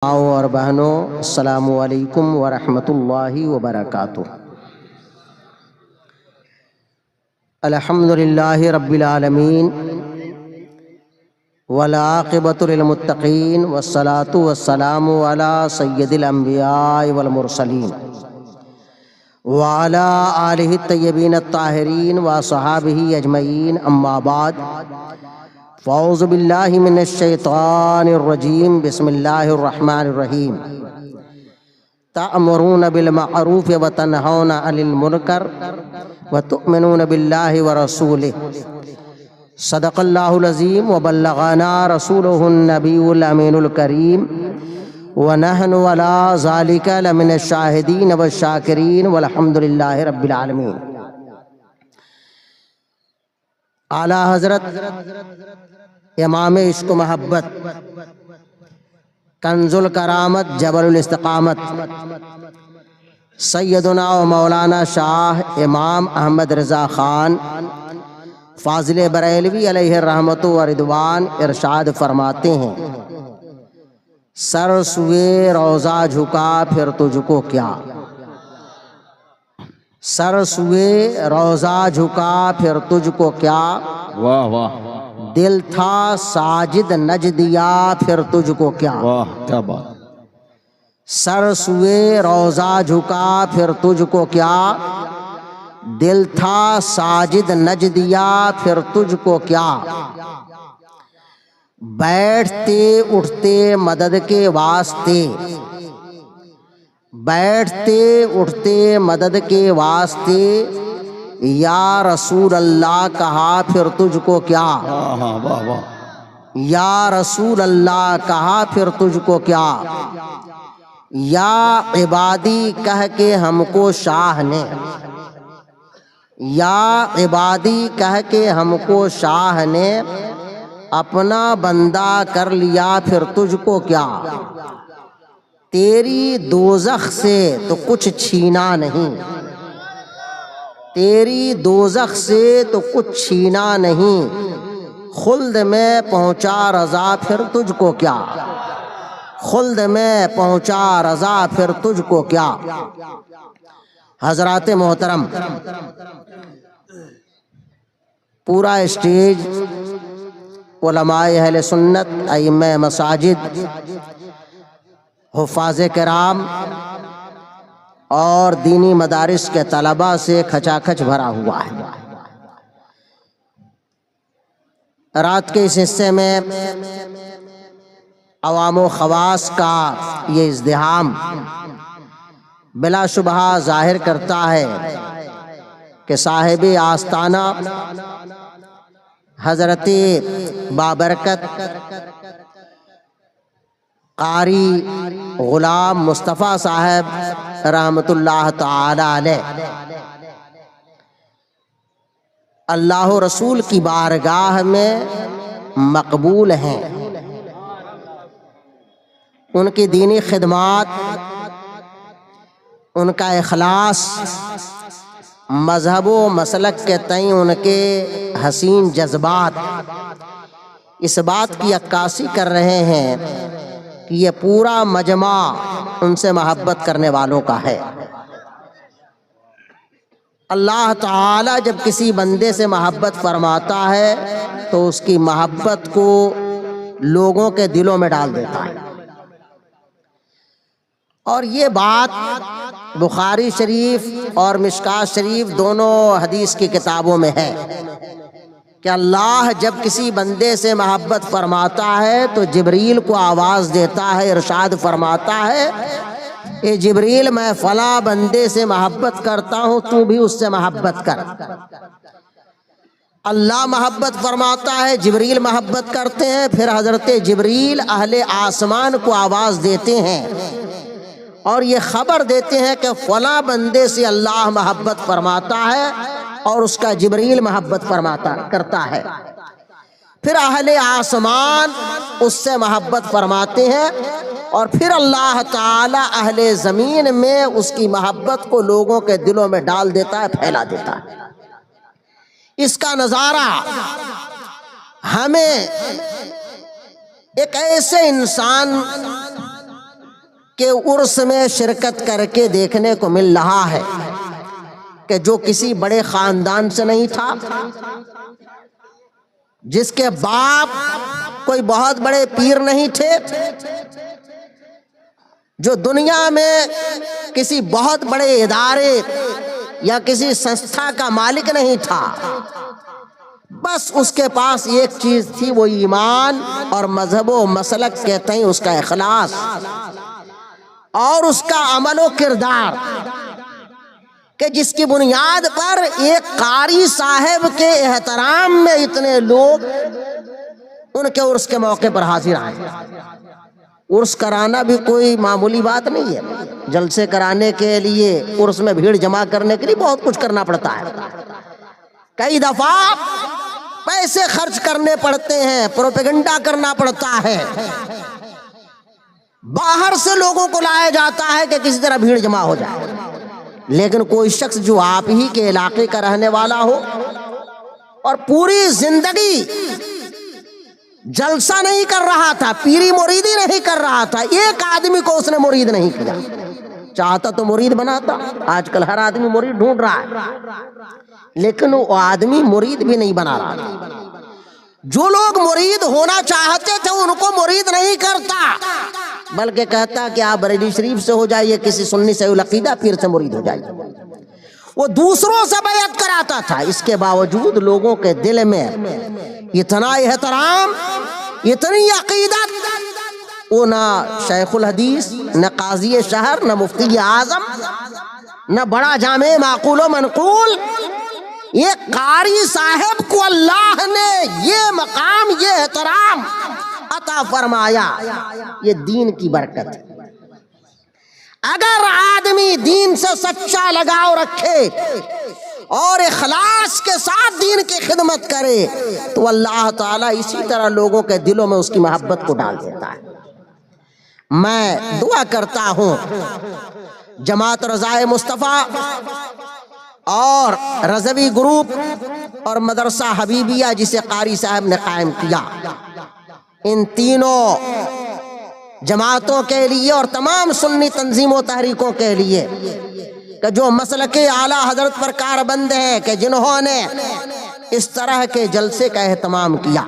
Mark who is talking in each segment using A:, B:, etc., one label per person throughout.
A: ماؤں اور بہنوں، السلام علیکم ورحمۃ اللہ وبرکاتہ۔ الحمد للہ رب العالمین والعاقبۃ للمتقین والصلاۃ والسلام علی سید الانبیاء والمرسلین وعلی آلہ الطیبین الطاہرین وصحابہ اجمعین، اما بعد فاعوذ باللہ من الشیطان الرجیم، بسم اللہ الرحمن الرحیم۔ تأمرون بالمعروف وتنہون عن المنکر وتؤمنون باللہ ورسولہ، صدق اللہ العظیم وبلغنا رسولہ النبی الامین الکریم، ونحن علی ذلک لمن الشاہدین والشاکرین والحمد للہ رب العالمین۔ اعلیٰ حضرت امام عشق و محبت، کنز الکرامت، جبل الاستقامت، سیدنا و مولانا شاہ امام احمد رضا خان فاضل بریلوی علیہ الرحمت و رضوان ارشاد فرماتے ہیں، سر سوئے روضہ جھکا پھر تجھ کو کیا، سر سوئے روضہ جھکا پھر تجھ کو کیا،
B: واہ واہ
A: دل تھا ساجد نج دیا پھر تجھ کو کیا،
B: واہ، کیا بات۔
A: سر سوئے روضہ جھکا پھر تجھ کو کیا، دل تھا ساجد نج دیا پھر تجھ کو کیا، بیٹھتے اٹھتے مدد کے واسطے، بیٹھتے اٹھتے مدد کے واسطے، یا رسول اللہ کہا پھر تجھ کو کیا،
B: واہ واہ،
A: یا رسول اللہ کہا پھر تجھ کو کیا، یا عبادی کہہ کے ہم کو شاہ نے، یا عبادی کہہ کے ہم کو شاہ نے اپنا بندہ کر لیا پھر تجھ کو کیا، تیری دوزخ سے تو کچھ چھینا نہیں، تیری دوزخ سے تو کچھ چھینا نہیں، خلد میں پہنچا رضا پھر تجھ کو کیا، خلد میں پہنچا رضا پھر تجھ کو کیا۔ حضرات محترم، پورا اسٹیج علماء اہل سنت، ائمہ مساجد، حفاظ کرام اور دینی مدارس کے طلباء سے کھچا کھچ بھرا ہوا ہے۔ رات کے اس حصے میں عوام و خواص کا یہ ازدحام بلا شبہ ظاہر کرتا ہے کہ صاحب آستانہ حضرت بابرکت قاری غلام مصطفیٰ صاحب رحمت اللہ تعالی علیہ اللہ و رسول کی بارگاہ میں مقبول ہیں۔ ان کی دینی خدمات، ان کا اخلاص، مذہب و مسلک کے تئیں ان کے حسین جذبات اس بات کی عکاسی کر رہے ہیں کہ یہ پورا مجمع ان سے محبت کرنے والوں کا ہے۔ اللہ تعالی جب کسی بندے سے محبت فرماتا ہے تو اس کی محبت کو لوگوں کے دلوں میں ڈال دیتا ہے، اور یہ بات بخاری شریف اور مشکات شریف دونوں حدیث کی کتابوں میں ہے کہ اللہ جب کسی بندے سے محبت فرماتا ہے تو جبریل کو آواز دیتا ہے، ارشاد فرماتا ہے، اے جبریل میں فلاں بندے سے محبت کرتا ہوں، تو بھی اس سے محبت کر۔ اللہ محبت فرماتا ہے، جبریل محبت کرتے ہیں، پھر حضرت جبریل اہل آسمان کو آواز دیتے ہیں اور یہ خبر دیتے ہیں کہ فلاں بندے سے اللہ محبت فرماتا ہے اور اس کا جبریل محبت کرتا ہے، پھر اہل آسمان اس سے محبت فرماتے ہیں، اور پھر اللہ تعالی اہل زمین میں اس کی محبت کو لوگوں کے دلوں میں ڈال دیتا ہے، پھیلا دیتا ہے۔ اس کا نظارہ ہمیں ایک ایسے انسان کہ عرس میں شرکت کر کے دیکھنے کو مل رہا ہے کہ جو کسی بڑے خاندان سے نہیں تھا، جس کے باپ کوئی بہت بڑے پیر نہیں تھے، جو دنیا میں کسی بہت بڑے ادارے یا کسی سنستھا کا مالک نہیں تھا، بس اس کے پاس ایک چیز تھی، وہ ایمان اور مذہب و مسلک کے تئیں اس کا اخلاص اور اس کا عمل و کردار، کہ جس کی بنیاد پر ایک قاری صاحب کے احترام میں اتنے لوگ ان کے عرس کے موقع پر حاضر آئے۔ عرس کرانا بھی کوئی معمولی بات نہیں ہے، جلسے کرانے کے لیے، عرس میں بھیڑ جمع کرنے کے لیے بہت کچھ کرنا پڑتا ہے، کئی دفعہ پیسے خرچ کرنے پڑتے ہیں، پروپیگنڈا کرنا پڑتا ہے، باہر سے لوگوں کو لایا جاتا ہے کہ کسی طرح بھیڑ جمع ہو جائے، لیکن کوئی شخص جو آپ ہی کے علاقے کا رہنے والا ہو اور پوری زندگی جلسہ نہیں کر رہا تھا، پیری مریدی نہیں کر رہا تھا، ایک آدمی کو اس نے مرید نہیں کیا، چاہتا تو مرید بناتا، آج کل ہر آدمی مرید ڈھونڈ رہا ہے، لیکن وہ آدمی مرید بھی نہیں بنا رہا تھا۔ جو لوگ مرید ہونا چاہتے تھے ان کو مرید نہیں کرتا، بلکہ کہتا کہ آپ بریلی شریف سے ہو جائیے، کسی سنی سے العقیدہ پیر سے مرید ہو جائیے، وہ دوسروں سے بیعت کراتا تھا۔ اس کے باوجود لوگوں کے دل میں اتنا احترام، اتنی عقیدت، وہ نہ شیخ الحدیث، نہ قاضی شہر، نہ مفتی اعظم، نہ بڑا جامع معقول و منقول، ایک قاری صاحب کو اللہ نے یہ مقام، یہ احترام عطا فرمایا، یہ دین کی برکت ہے۔ اگر آدمی دین سے سچا لگاؤ رکھے اور اخلاص کے ساتھ دین کی خدمت کرے تو اللہ تعالیٰ اسی طرح لوگوں کے دلوں میں اس کی محبت کو ڈال دیتا ہے۔ میں دعا کرتا ہوں جماعت رضائے مصطفیٰ اور رضوی گروپ اور مدرسہ حبیبیہ جسے قاری صاحب نے قائم کیا، ان تینوں جماعتوں کے لیے اور تمام سنی تنظیم و تحریکوں کے لیے کہ جو مسلک اعلیٰ حضرت پر کاربند ہیں، کہ جنہوں نے اس طرح کے جلسے کا اہتمام کیا،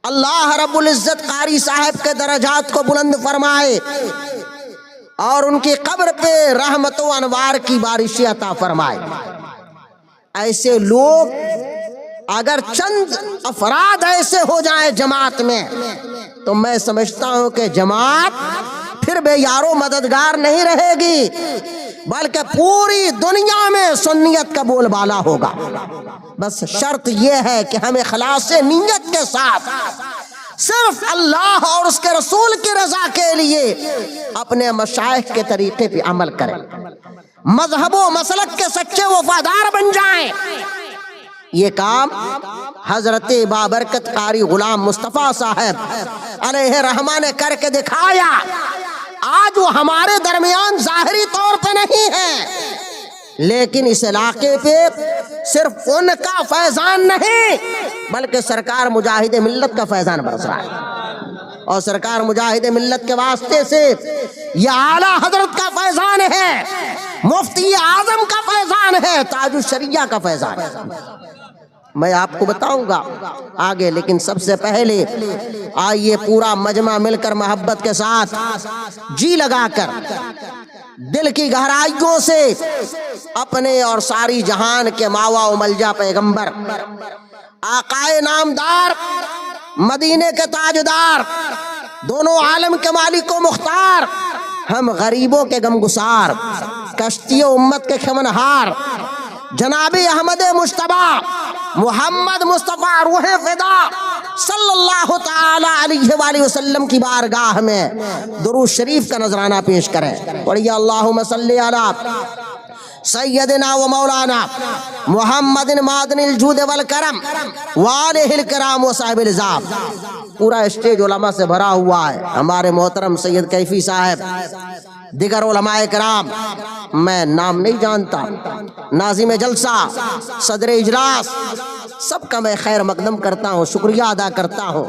A: اللہ رب العزت قاری صاحب کے درجات کو بلند فرمائے اور ان کی قبر پہ رحمت و انوار کی بارشیں عطا فرمائے۔ ایسے لوگ اگر چند افراد ایسے ہو جائیں جماعت میں تو میں سمجھتا ہوں کہ جماعت پھر بے یار و مددگار نہیں رہے گی، بلکہ پوری دنیا میں سنیت کا بول بالا ہوگا۔ بس شرط یہ ہے کہ ہم اخلاص نیت کے ساتھ صرف اللہ اور اس کے رسول کی رضا کے لیے اپنے مشائخ کے طریقے پہ عمل کریں، مذہب و مسلک کے سچے وفادار بن جائیں۔ یہ کام حضرت بابرکت قاری غلام مصطفیٰ صاحب علیہ رحمہ نے کر کے دکھایا۔ آج وہ ہمارے درمیان ظاہری طور پہ نہیں ہے، لیکن اس علاقے پہ صرف ان کا فیضان نہیں بلکہ سرکار مجاہد ملت کا فیضان برس رہا ہے، اور سرکار مجاہد ملت کے واسطے سے یہ اعلیٰ حضرت کا فیضان ہے، مفتی اعظم کا فیضان ہے، تاج الشریعہ کا فیضان ہے۔ میں آپ کو بتاؤں گا آگے، لیکن سب سے پہلے آئیے پورا مجمع مل کر محبت کے ساتھ جی لگا کر دل کی گہرائیوں سے اپنے اور ساری جہان کے ماوا و ملجا پیغمبر آقائے نامدار، مدینے کے تاجدار، دونوں عالم کے مالک و مختار، ہم غریبوں کے غمگسار، کشتی امت کے خمنہار، جناب احمد مجتبیٰ محمد مصطفیٰ روح فدا صلی اللہ تعالی علیہ وآلہ وسلم کی بارگاہ میں درود شریف کا نذرانہ پیش کریں۔ پڑھیے اللہم صلی علی سیدنا و مولانا محمد معدن الجود والکرم وآلہ الکرام و صاحب العزام۔ پورا اسٹیج علماء سے بھرا ہوا ہے، ہمارے محترم سید کیفی صاحب، دیگر علماء کرام، میں نام نہیں جانتا، ناظم جلسہ، صدر اجلاس، سب کا میں خیر مقدم کرتا ہوں، شکریہ ادا کرتا ہوں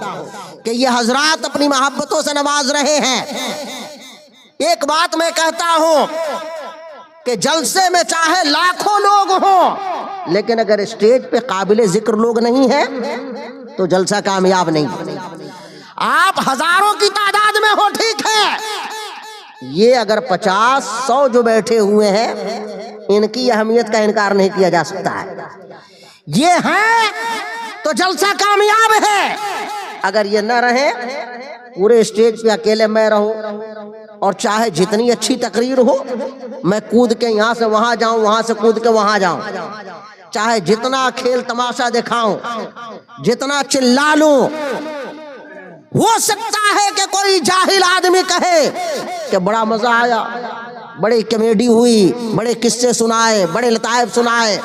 A: کہ یہ حضرات اپنی محبتوں سے نواز رہے ہیں۔ ایک بات میں کہتا ہوں کہ جلسے میں چاہے لاکھوں لوگ ہوں، لیکن اگر اسٹیج پہ قابل ذکر لوگ نہیں ہیں تو جلسہ کامیاب نہیں۔ آپ ہزاروں کی تعداد میں ہو ٹھیک ہے، یہ اگر 50-100 جو بیٹھے ہوئے ہیں ان کی اہمیت کا انکار نہیں کیا جا سکتا ہے۔ یہ ہیں تو جلسہ کامیاب ہے۔ اگر یہ نہ رہے، پورے اسٹیج پہ اکیلے میں رہوں اور چاہے جتنی اچھی تقریر ہو، میں کود کے یہاں سے وہاں جاؤں، وہاں سے کود کے وہاں جاؤں، چاہے جتنا کھیل تماشا دکھاؤں، جتنا چلا لوں، ہو سکتا ہے کہ کوئی جاہل آدمی کہے کہ بڑا مزہ آیا، بڑی کمیڈی ہوئی، بڑے قصے سنائے، بڑے لطائف سنائے،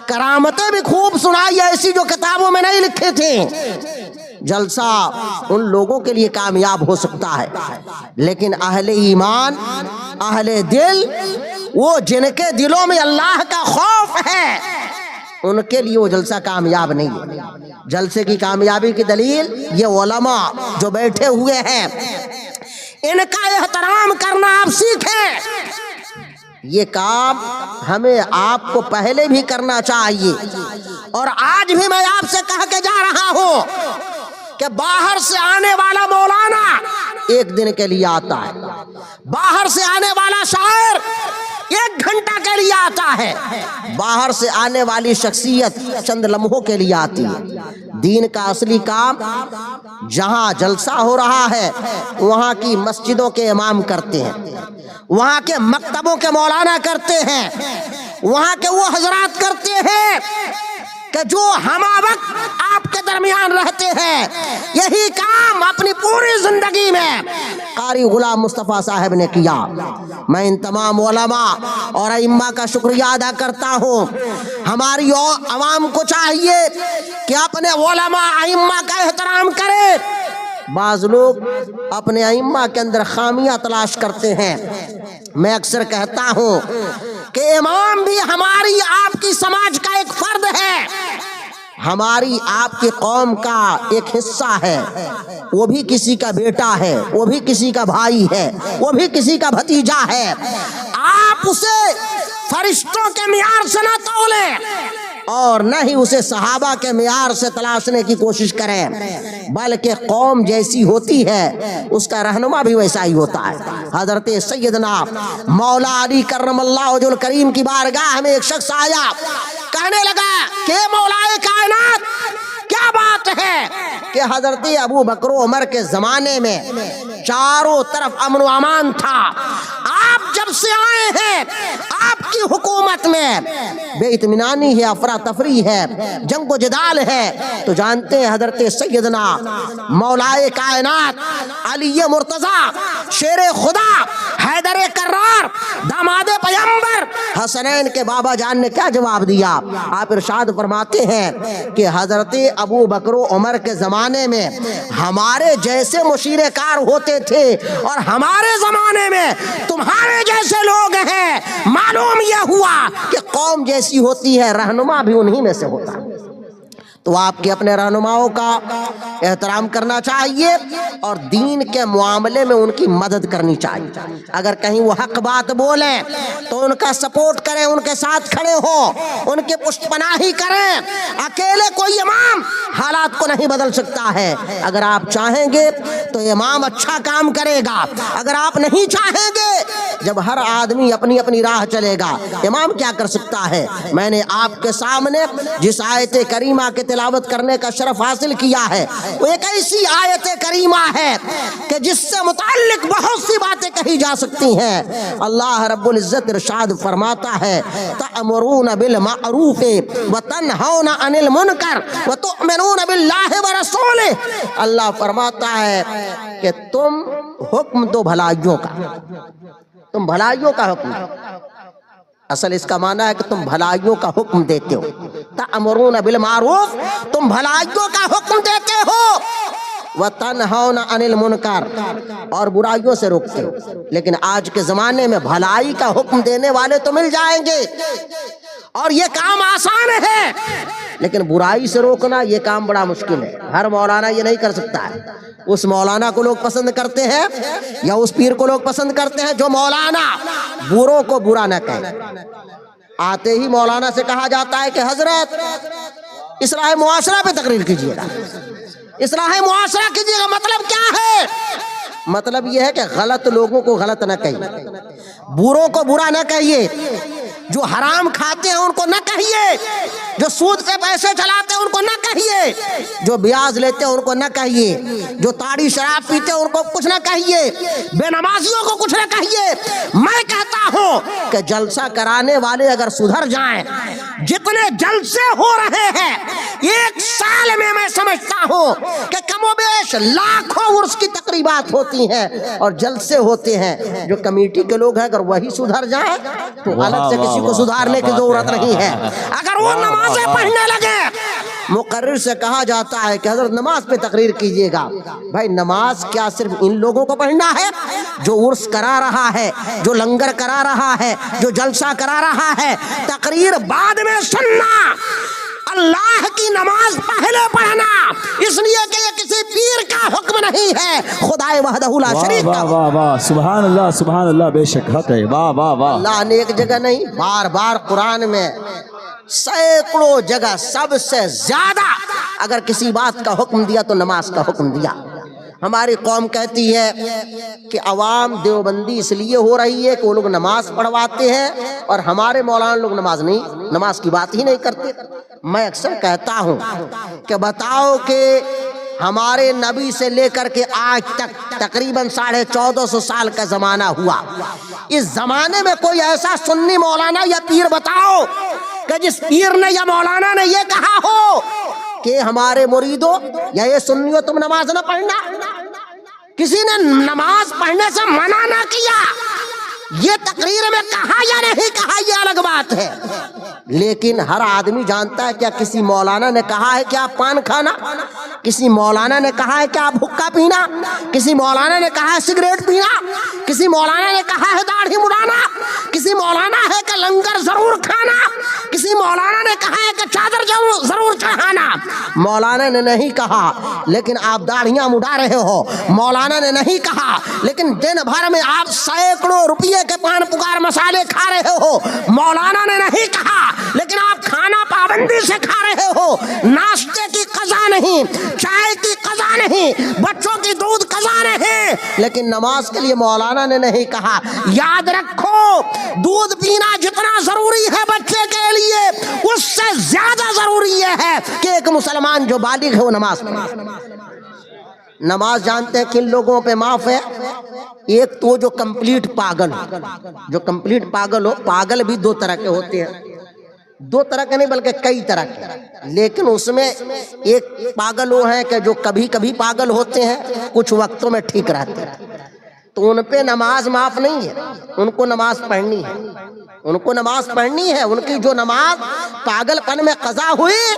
A: کرامتیں بھی خوب سنائی ایسی جو کتابوں میں نہیں لکھے تھے۔ جلسہ ان لوگوں کے لیے کامیاب ہو سکتا ہے، لیکن اہل ایمان، اہل دل، وہ جن کے دلوں میں اللہ کا خوف ہے، ان کے لیے وہ جلسہ کامیاب نہیں ہے۔ جلسے کی کامیابی کی دلیل یہ علماء جو بیٹھے ہوئے ہیں، ان کا احترام کرنا آپ سیکھیں۔ یہ کام ہمیں آپ کو پہلے بھی کرنا چاہیے، اور آج بھی میں آپ سے کہہ کے جا رہا ہوں کہ باہر سے آنے والا مولانا ایک دن کے لیے آتا ہے، باہر سے آنے والا شاعر 1 گھنٹہ کے لیے آتا ہے، باہر سے آنے والی شخصیت چند لمحوں کے لیے آتی ہے۔ دین کا اصلی کام جہاں جلسہ ہو رہا ہے وہاں کی مسجدوں کے امام کرتے ہیں، وہاں کے مکتبوں کے مولانا کرتے ہیں، وہاں کے وہ حضرات کرتے ہیں کہ جو ہمہ وقت آپ کے درمیان رہتے ہیں۔ یہی کام اپنی پوری زندگی میں قاری غلام مصطفیٰ صاحب نے کیا۔ میں ان تمام علماء اور ائمہ کا شکریہ ادا کرتا ہوں۔ ہماری عوام کو چاہیے کہ اپنے علماء ائمہ کا احترام کرے۔ بعض لوگ اپنے ائمہ کے اندر خامیاں تلاش کرتے ہیں۔ میں اکثر کہتا ہوں کہ امام بھی ہماری آپ کی سماج کا ایک فرد ہے، ہماری آپ کی قوم کا ایک حصہ ہے، وہ بھی کسی کا بیٹا ہے، وہ بھی کسی کا بھائی ہے، وہ بھی کسی کا بھتیجا ہے۔ آپ اسے فرشتوں کے معیار سے نہ تولیں اور نہ ہی اسے صحابہ کے معیار سے تلاشنے کی کوشش کریں، بلکہ قوم جیسی ہوتی ہے اس کا رہنما بھی ویسا ہی ہوتا ہے۔ حضرت سیدنا مولا علی کرم اللہ وجہ الکریم کی بارگاہ میں ایک شخص آیا، کہنے لگا کہ مولا کائنات، کیا بات ہے کہ حضرت ابو بکر و عمر کے زمانے میں چاروں طرف امن و امان تھا، آپ جب سے آئے ہیں آپ کی حکومت میں بے اطمینانی ہے، افراتفری ہے، جنگ و جدال ہے۔ تو جانتے ہیں حضرت سیدنا مولا کائنات علی مرتضیٰ شیر خدا حیدر کرار داماد پیغمبر حسنین کے بابا جان نے کیا جواب دیا؟ آپ ارشاد فرماتے ہیں کہ حضرت ابو بکر و عمر کے زمانے میں ہمارے جیسے مشیر کار ہوتے تھے اور ہمارے زمانے میں تمہارے جیسے لوگ ہیں۔ معلوم یہ ہوا کہ قوم جیسی ہوتی ہے رہنما بھی انہی میں سے ہوتا ہے۔ تو آپ کے اپنے رہنماؤں کا احترام کرنا چاہیے اور دین کے معاملے میں ان کی مدد کرنی چاہیے۔ اگر کہیں وہ حق بات بولیں تو ان کا سپورٹ کریں، ان کے ساتھ کھڑے ہوں، ان کی پشت پناہی کریں۔ اکیلے کوئی امام حالات کو نہیں بدل سکتا ہے۔ اگر آپ چاہیں گے تو امام اچھا کام کرے گا، اگر آپ نہیں چاہیں گے، جب ہر آدمی اپنی اپنی راہ چلے گا، امام کیا کر سکتا ہے؟ میں نے آپ کے سامنے جس آیت کریمہ کے تلاوت کرنے کا شرف حاصل کیا ہے وہ ایک ایسی آیت کریمہ ہے کہ جس سے متعلق بہت سی باتیں کہی جا سکتی ہیں۔ اللہ رب العزت ارشاد فرماتا ہے تأمرون بالمعروف وتنہون عن المنکر وتؤمنون باللہ ورسولہ۔ اللہ فرماتا ہے کہ تم حکم دو بھلائیوں کا، تم بھلائیوں کا حکم دو۔ اصل اس کا معنی ہے کہ تم بھلائیوں کا حکم دیتے ہو۔ تأمرون بالمعروف، تم بھلائیوں کا حکم دیتے ہو۔ وَتَنْهَوْنَ عَنِ الْمُنْكَرِ، اور برائیوں سے روکتے ہو۔ لیکن آج کے زمانے میں بھلائی کا حکم دینے والے تو مل جائیں گے اور یہ کام آسان ہے، لیکن برائی سے روکنا یہ کام بڑا مشکل ہے۔ ہر مولانا یہ نہیں کر سکتا ہے۔ اس مولانا کو لوگ پسند کرتے ہیں یا اس پیر کو لوگ پسند کرتے ہیں جو مولانا بروں کو برا نہ کہے۔ آتے ہی مولانا سے کہا جاتا ہے کہ حضرت اصلاح معاشرہ پہ تقریر کیجیے گا، اصلاح معاشرہ کیجیے گا۔ مطلب کیا ہے؟ مطلب یہ ہے کہ غلط لوگوں کو غلط نہ کہیے، بروں کو برا نہ کہیے، جو حرام کھاتے ہیں ان کو نہ کہیے، جو سود سے پیسے چلاتے ہیں ان کو نہ کہیے، جو بیاج لیتے ہیں ان کو نہ کہیے، جو تاڑی شراب پیتے ہیں ان کو کچھ نہ کہیے، بے نمازیوں کو کچھ نہ کہیے۔ میں کہتا ہوں کہ جلسہ کرانے والے اگر سدھر جائیں، جتنے جلسے ہو رہے ہیں ایک سال میں سمجھتا ہوں کہ کم و بیش لاکھوں عرس کی تقریبات ہوتی ہیں اور جلسے ہوتے ہیں، جو کمیٹی کے لوگ ہیں اگر وہی سدھر جائیں تو الگ سے کسی کو سدھارنے کی ضرورت نہیں ہے۔ اگر وہ نمازیں پڑھنے لگے، مقرر سے کہا جاتا ہے کہ حضرت نماز پہ تقریر کیجئے گا۔ بھائی نماز کیا صرف ان لوگوں کو پڑھنا ہے جو عرس کرا رہا ہے، جو لنگر کرا رہا ہے، جو جلسہ کرا رہا ہے؟ تقریر بعد میں سننا، اللہ کی نماز پہلے پڑھنا، اس لیے کہ یہ کسی پیر کا حکم نہیں ہے، خدائے وحدہ لا شریک کا۔
B: واہ واہ واہ، سبحان اللہ، بے شک حق ہے۔ واہ واہ واہ۔
A: اللہ نے ایک جگہ نہیں بار بار قرآن میں سینکڑوں جگہ سب سے زیادہ اگر کسی بات کا حکم دیا تو نماز کا حکم دیا۔ ہماری قوم کہتی ہے کہ عوام دیوبندی اس لیے ہو رہی ہے کہ وہ لوگ نماز پڑھواتے ہیں اور ہمارے مولانا لوگ نماز کی بات ہی نہیں کرتے۔ میں اکثر کہتا ہوں کہ بتاؤ کہ ہمارے نبی سے لے کر کے آج تک تقریباً 1450 سال کا زمانہ ہوا، اس زمانے میں کوئی ایسا سنی مولانا یا پیر بتاؤ کہ جس پیر نے یا مولانا نے یہ کہا ہو کہ ہمارے مریدوں یا یہ سنیوں تم نماز نہ پڑھنا۔ کسی نے نماز پڑھنے سے منع نہ کیا، یہ تقریر میں کہا یا نہیں کہا یہ الگ بات ہے، لیکن ہر آدمی جانتا ہے کیا کسی مولانا نے کہا ہے کہ آپ پان کھانا، کسی مولانا نے کہا ہے کہ آپ حقہ پینا، کسی مولانا نے کہا ہے سگریٹ پینا، کسی مولانا نے کہا ہے داڑھی مڑانا، کسی مولانا ہے کہ لنگر ضرور کھانا، کسی مولانا نے کہا ہے کہ چادر ضرور چڑھانا۔ مولانا نے نہیں کہا لیکن آپ داڑھیاں مڑا رہے ہو، مولانا نے نہیں کہا لیکن دن بھر میں آپ سینکڑوں روپیے کے پان پکار مسالے کھا رہے ہو، مولانا نے نہیں کہا لیکن آپ کھانا پابندی سے کھا رہے ہو، ناشتے کی قضا نہیں، چائے کی قضا نہیں، بچوں کی دودھ قضا نہیں، لیکن نماز کے لیے مولانا نے نہیں کہا۔ یاد رکھو دودھ پینا جتنا ضروری ہے بچے کے لیے اس سے زیادہ ضروری یہ ہے کہ ایک مسلمان جو بالغ ہے وہ نماز پڑھے۔ نماز جانتے ہیں کن لوگوں پہ معاف ہے؟ ایک تو جو کمپلیٹ پاگل ہو، جو کمپلیٹ پاگل ہو، پاگل بھی دو طرح کے ہوتے ہیں، دو طرح کے نہیں بلکہ کئی طرح کے، لیکن اس میں ایک پاگل وہ ہیں کہ جو کبھی کبھی پاگل ہوتے ہیں، کچھ وقتوں میں ٹھیک رہتے ہیں، تو ان پہ نماز معاف نہیں ہے، ان کو نماز پڑھنی ہے، ان کو نماز پڑھنی ہے۔ ان کی جو نماز پاگل پن میں قضا ہوئی،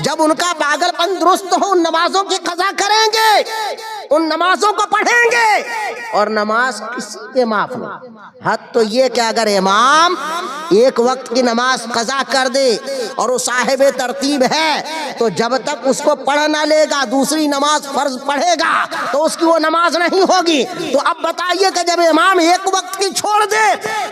A: جب ان کا پاگل پن درست ہو ان نمازوں کی قضا کریں گے، ان نمازوں کو پڑھیں گے، اور نماز کسی پہ معاف نہیں۔ حد تو یہ کہ اگر امام ایک وقت کی نماز قضا کر دے اور وہ صاحب ترتیب ہے تو جب تک اس کو پڑھ نہ لے گا دوسری نماز فرض پڑھے گا تو اس کی وہ نماز نہیں ہوگی۔ تو اب بتائیے کہ جب امام ایک وقت کی چھوڑ دے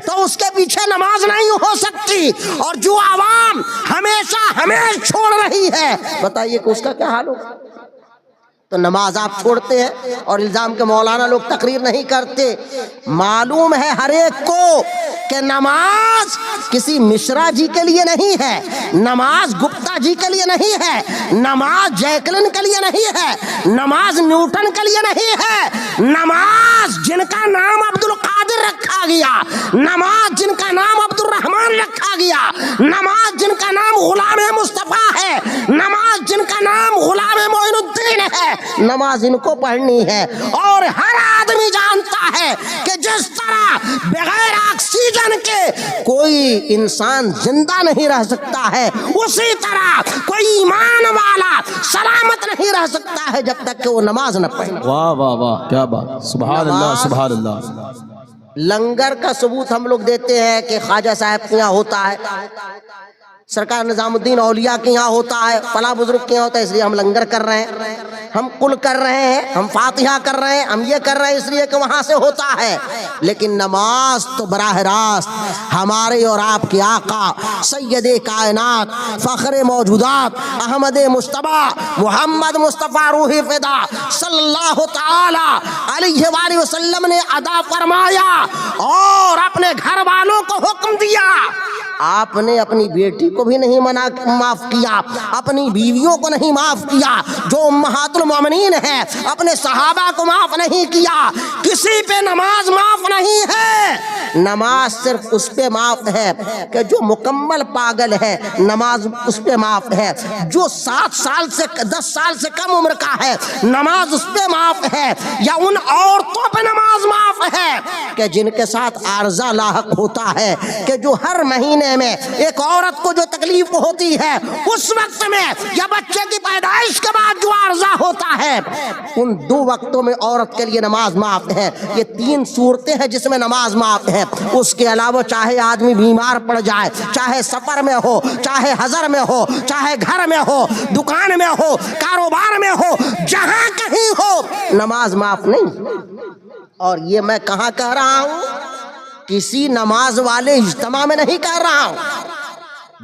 A: تو اس کے پیچھے نماز نہیں ہو سکتی، اور جو عوام ہمیشہ چھوڑ رہی ہے بتائیے کہ اس کا کیا حال ہوگا؟ تو نماز آپ چھوڑتے ہیں اور الزام کے مولانا لوگ تقریر نہیں کرتے۔ معلوم ہے ہر ایک کو کہ نماز کسی مشرا جی کے لیے نہیں ہے، نماز گپتا جی کے لیے نہیں ہے، نماز جیکلن کے لیے نہیں ہے، نماز نیوٹن کے لیے نہیں ہے، نماز جن کا نام عبد القادر رکھا گیا، نماز جن کا نام عبد الرحمن رکھا گیا، نماز جن کا نام غلام مصطفیٰ ہے، نماز جن کا نام غلام معین الدین ہے، نماز ان کو پڑھنی ہے۔ اور ہر آدمی آدمی جانتا ہے کہ جس طرح بغیر آکسیجن کے کوئی انسان زندہ نہیں رہ سکتا ہے، اسی طرح کوئی ایمان والا سلامت نہیں رہ سکتا ہے جب تک کہ وہ نماز نہ پڑھے۔
B: واہ واہ واہ، کیا بات، سبحان اللہ سبحان اللہ۔
A: لنگر کا ثبوت ہم لوگ دیتے ہیں کہ خواجہ صاحب کے یہاں ہوتا ہے، سرکار نظام الدین اولیاء کے یہاں ہوتا ہے، فلاں بزرگ کے یہاں ہوتا ہے، اس لیے ہم لنگر کر رہے ہیں، ہم قل کر رہے ہیں، ہم فاتحہ کر رہے ہیں، ہم یہ کر رہے ہیں اس لیے کہ وہاں سے ہوتا ہے۔ لیکن نماز تو براہ راست ہمارے اور آپ کے آقا سید کائنات فخر موجودات احمد مصطفیٰ محمد مصطفیٰ روح فدا صلی اللہ تعالی علیہ وآلہ وسلم نے ادا فرمایا اور اپنے گھر والوں کو حکم دیا۔ آپ نے اپنی بیٹی کو بھی نہیں معاف کیا، اپنی بیویوں کو نہیں معاف کیا، جو امہات المومنین ہیں اپنے صحابہ کو معاف نہیں کیا، کسی پہ نماز معاف نہیں ہے۔ نماز صرف اس پہ معاف ہے کہ جو مکمل پاگل ہے، نماز اس پہ معاف ہے۔ جو 7 سال سے 10 سال سے کم عمر کا ہے، نماز اس پہ معاف ہے۔ یا ان عورتوں پہ نماز معاف ہے کہ جن کے ساتھ عارضہ لاحق ہوتا ہے، کہ جو ہر مہینے میں ایک عورت کو جو تکلیف ہوتی ہے اس وقت میں، یا بچے کی پیدائش کے بعد جو عارضہ ہوتا ہے، ان 2 وقتوں میں عورت کے لیے نماز معاف ہے۔ یہ 3 صورتیں ہیں جس میں نماز معاف ہے۔ اس کے علاوہ چاہے آدمی بیمار پڑ جائے، چاہے سفر میں ہو، چاہے حضر میں ہو، چاہے گھر میں ہو، دکان میں ہو، کاروبار میں ہو، جہاں کہیں ہو، نماز معاف نہیں۔ اور یہ میں کہاں کہہ رہا ہوں؟ کسی نماز والے اجتماع میں نہیں کر رہا ہوں،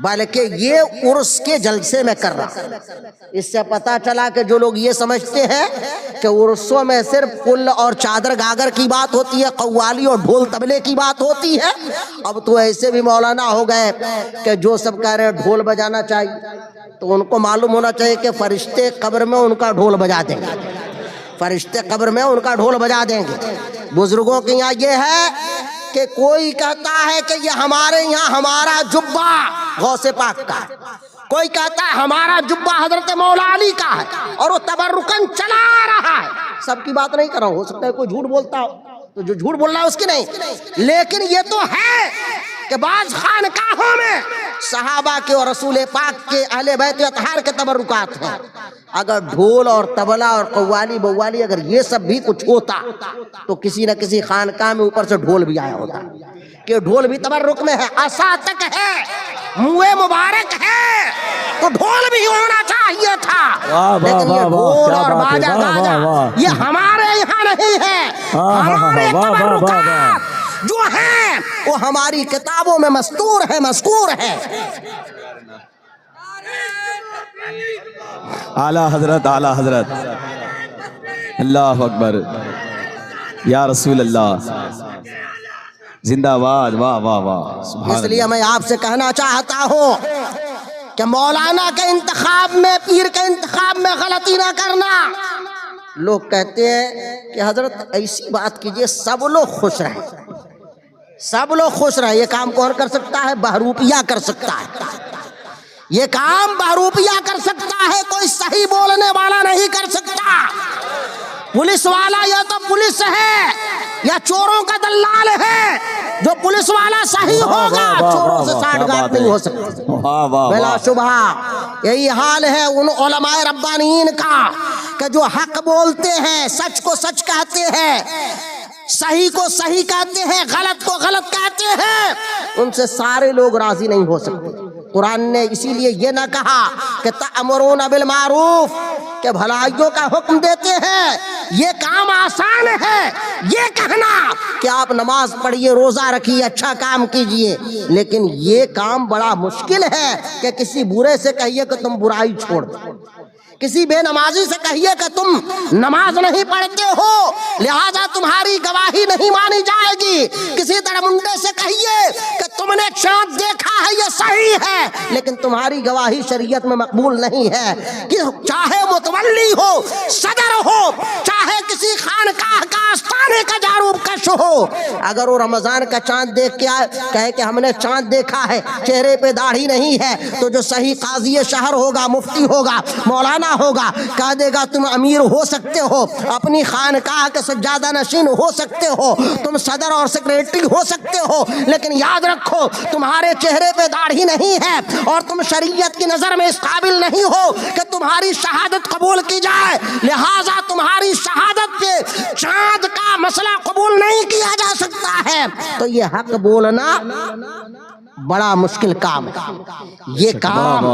A: بلکہ یہ عرس کے جلسے میں کر رہا ہوں۔ اس سے پتا چلا کہ جو لوگ یہ سمجھتے ہیں کہ عرسوں میں صرف پل اور چادر گاگر کی بات ہوتی ہے، قوالی اور ڈھول طبلے کی بات ہوتی ہے، اب تو ایسے بھی مولانا ہو گئے کہ جو سب کہہ رہے ہیں ڈھول بجانا چاہیے، تو ان کو معلوم ہونا چاہیے کہ فرشتے قبر میں ان کا ڈھول بجا دیں گے، فرشتے قبر میں ان کا ڈھول بجا دیں گے۔ بزرگوں کے یہاں یہ ہے کہ کوئی کہتا ہے کہ یہ ہمارے یہاں ہمارا جبہ غوث پاک کا ہے، کوئی کہتا ہے ہمارا جبہ حضرت مولا علی کا ہے، اور وہ تبرکن چلا رہا ہے۔ سب کی بات نہیں کر رہا ہوں، ہو سکتا ہے کوئی جھوٹ بولتا ہو، تو جو جھوٹ بول رہا ہے اس کی نہیں، لیکن یہ تو ہے کہ بعض خانقاہوں میں صحابہ کے اور رسول پاک کے اہل بیت اطہار کے تبرکات ہیں۔ اگر ڈھول اور طبلہ اور قوالی بوالی اگر یہ سب بھی کچھ ہوتا تو کسی نہ کسی خانقاہ میں اوپر سے ڈھول بھی آیا ہوتا، کہ ڈھول بھی تبرک میں ہے، عصا تک ہے، منہ مبارک ہے، تو ڈھول بھی ہونا چاہیے تھا۔ لیکن یہ ڈھول اور باجا گاجا یہ ہمارے یہاں نہیں ہے۔ ہمارے تبرکات جو ہیں وہ ہماری کتابوں میں مستور ہے، مذکور ہے۔
B: اعلیٰ حضرت اعلیٰ حضرت، اللہ اکبر یا رسول اللہ، زندہ باد، واہ واہ واہ، سبحان
A: اس لیے میں آپ سے کہنا چاہتا ہوں کہ مولانا کے انتخاب میں، پیر کے انتخاب میں غلطی نہ کرنا۔ لوگ کہتے ہیں کہ حضرت ایسی بات کیجئے سب لوگ خوش رہیں، سب لوگ خوش رہیں۔ یہ کام کون کر سکتا ہے؟ بہروپیہ کر سکتا ہے، یہ کام بہروپیہ کر سکتا ہے، کوئی صحیح بولنے والا نہیں کر سکتا۔ پولیس والا یا تو پولیس ہے یا چوروں کا دلال ہے، جو پولیس والا صحیح ہوگا چوروں سے ساٹھ گاٹھ نہیں ہو سکتا بلا شبہ۔ یہی حال ہے ان علماء ربانیین کا کہ جو حق بولتے ہیں، سچ کو سچ کہتے ہیں، صحیح کو صحیح کہتے ہیں، غلط کو غلط کہتے ہیں، ان سے سارے لوگ راضی نہیں ہو سکتے۔ قرآن نے اسی لیے یہ نہ کہا کہ تأمرون بالمعروف، کہ بھلائیوں کا حکم دیتے ہیں، یہ کام آسان ہے یہ کہنا کہ آپ نماز پڑھیے، روزہ رکھیے، اچھا کام کیجئے، لیکن یہ کام بڑا مشکل ہے کہ کسی برے سے کہیے کہ تم برائی چھوڑ دو، کسی بے نمازی سے کہیے کہ تم نماز نہیں پڑھتے ہو لہذا تمہاری گواہی نہیں مانی جائے گی، کسی طرح منڈے سے کہیے کہ تم نے چاند دیکھا ہے یہ صحیح ہے لیکن تمہاری گواہی شریعت میں مقبول نہیں ہے. کہ چاہے متولی ہو, صدر ہو, چاہے کسی خانقاہ کا آستانے کا جاروب کش ہو, اگر وہ رمضان کا چاند دیکھ کے آئے کہے کہ ہم نے چاند دیکھا ہے, چہرے پہ داڑھی نہیں ہے, تو جو صحیح قاضی شہر ہوگا, مفتی ہوگا, مولانا ہوگا, کہہ دے گا تم امیر ہو سکتے ہو, اپنی خانقاہ کے سجادہ نشین ہو سکتے ہو, تم صدر اور سیکریٹری ہو سکتے ہو, لیکن یاد رکھو تمہارے چہرے پہ داڑھی نہیں ہے اور تم شریعت کی نظر میں اس قابل نہیں ہو کہ تمہاری شہادت قبول کی جائے, لہٰذا تمہاری شہادت پہ چاند کا مسئلہ قبول نہیں کیا جا سکتا ہے. تو یہ حق بولنا بڑا مشکل کام ہے. یہ کام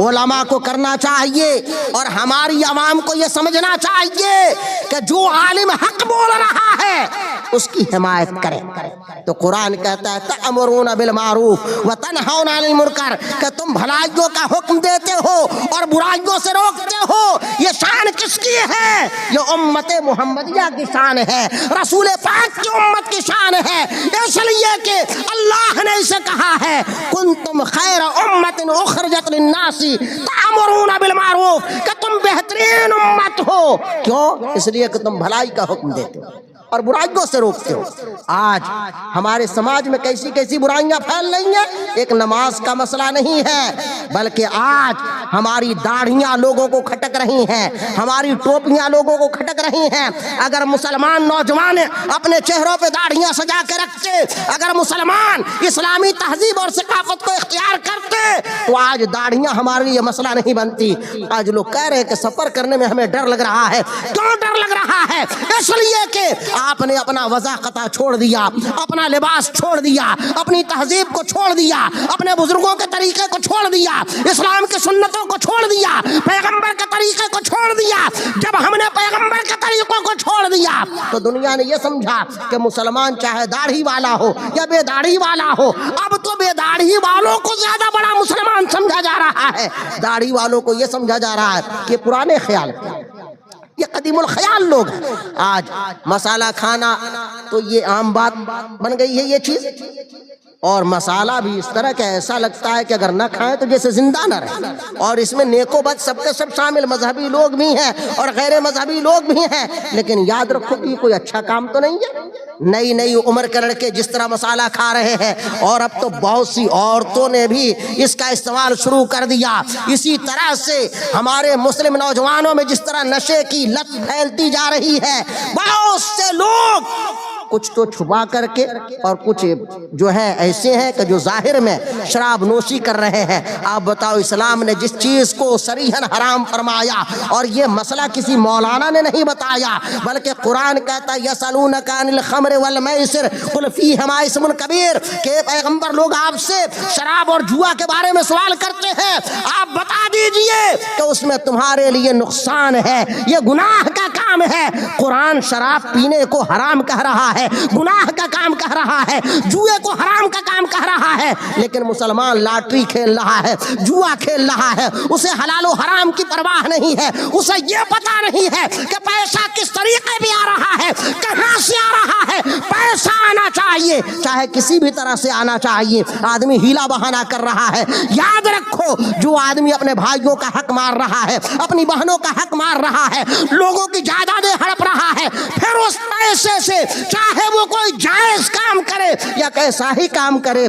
A: علماء کو کرنا چاہیے اور ہماری عوام کو یہ سمجھنا چاہیے کہ جو عالم حق بول رہا ہے اس کی حمایت کرے. تو قرآن کہتا ہے تأمرون بالمعروف وتنہون عن المنکر, کہ تم بھلائیوں کا حکم دیتے ہو اور برائیوں سے روکتے ہو. یہ شان کس کی ہے؟ یہ امت محمدیہ کی شان ہے, رسول پاک کی امت کی شان ہے, اس لیے کہ اللہ نے اسے کہا ہے کنتم خیر امت اخرجت للناس تأمرون بالمعروف, کہ تم بہترین امت ہو. کیوں؟ اس لیے کہ تم بھلائی کا حکم دیتے ہو اور برائیوں سے روکتے ہو. آج ہمارے سماج میں کیسی کیسی برائیاں پھیل رہی ہیں. ایک نماز کا مسئلہ نہیں ہے بلکہ آج ہماری داڑھیاں لوگوں کو کھٹک رہی ہیں, ہماری ٹوپیاں لوگوں کو کھٹک رہی ہیں. اگر مسلمان نوجوان اپنے چہروں پہ داڑھیاں سجا کے رکھتے, اگر مسلمان اسلامی تہذیب اور ثقافت کو اختیار کرتے تو آج داڑھیاں ہمارے لیے مسئلہ نہیں بنتی. آج لوگ کہہ رہے ہیں کہ سفر کرنے میں ہمیں ڈر لگ رہا ہے. کیوں ڈر لگ رہا ہے؟ اس لیے کہ آپ نے اپنا وضاقتہ چھوڑ دیا, اپنا لباس چھوڑ دیا, اپنی تہذیب کو چھوڑ دیا, اپنے بزرگوں کے طریقے کو چھوڑ دیا, اسلام کی سنتوں کو چھوڑ دیا, پیغمبر کے طریقے کو چھوڑ دیا. جب ہم نے پیغمبر کے طریقوں کو چھوڑ دیا تو دنیا نے یہ سمجھا کہ مسلمان چاہے داڑھی والا ہو یا بے داڑھی والا ہو, اب تو بے داڑھی والوں کو زیادہ بڑا مسلمان سمجھا جا رہا ہے. داڑھی والوں کو یہ سمجھا جا رہا ہے کہ پرانے خیال, یہ قدیم الخیال لوگ ہیں. آج مسالہ کھانا تو یہ عام بات بن گئی ہے یہ چیز, اور مسالہ بھی اس طرح کہ ایسا لگتا ہے کہ اگر نہ کھائیں تو جیسے زندہ نہ رہے. اور اس میں نیک و بد سب کے سب شامل, مذہبی لوگ بھی ہیں اور غیر مذہبی لوگ بھی ہیں. لیکن یاد رکھو کہ یہ کوئی اچھا کام تو نہیں ہے. نئی نئی عمر کے لڑکے جس طرح مسالہ کھا رہے ہیں, اور اب تو بہت سی عورتوں نے بھی اس کا استعمال شروع کر دیا. اسی طرح سے ہمارے مسلم نوجوانوں میں جس طرح نشے کی لت پھیلتی جا رہی ہے, بہت سے لوگ کچھ تو چھپا کر کے اور کچھ جو ہے ایسے ہیں کہ جو ظاہر میں شراب نوشی کر رہے ہیں. آپ بتاؤ, اسلام نے جس چیز کو صریحاً حرام فرمایا, اور یہ مسئلہ کسی مولانا نے نہیں بتایا بلکہ قرآن کہتا ہے یسألونک عن الخمر والمیسر قل فیہما اسم کبیر, کہ پیغمبر لوگ آپ سے شراب اور جوا کے بارے میں سوال کرتے ہیں, آپ بتا دیجئے کہ اس میں تمہارے لیے نقصان ہے, یہ گناہ کا کام ہے. قرآن شراب پینے کو حرام کہہ رہا ہے, گناہ کا کام کہہ رہا ہے, جوئے کو حرام کا کام کہہ رہا ہے. لیکن مسلمان لاٹری کھیل رہا ہے, جوا کھیل رہا ہے, اسے حلال و حرام کی پرواہ نہیں ہے, اسے یہ پتا نہیں ہے کہ پیسہ کس طریقے بھی آ رہا ہے, کہاں سے آ رہا ہے. پیسہ آنا چاہیے, چاہے کسی بھی طرح سے آنا چاہیے. آدمی ہیلا بہانہ کر رہا ہے. یاد رکھو, جو آدمی اپنے بھائیوں کا حق مار رہا ہے, اپنی بہنوں کا حق مار رہا ہے, لوگوں کی جائیدادیں ہڑپ رہا ہے, پھر اس پیسے سے چاہے وہ کوئی جائز کام کرے یا کیسا ہی کام کرے,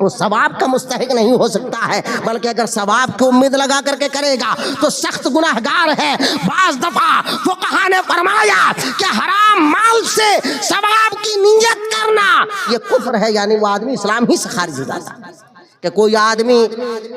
A: وہ ثواب کا مستحق نہیں ہو سکتا ہے. بلکہ اگر ثواب کی امید لگا کر کے کرے گا تو سخت گناہگار ہے. بعض دفعہ فقہا نے فرمایا کہ حرام مال سے ثواب کی نیت کرنا یہ کفر ہے, یعنی وہ آدمی اسلام ہی سے خارج ہو جاتا ہے. کہ کوئی آدمی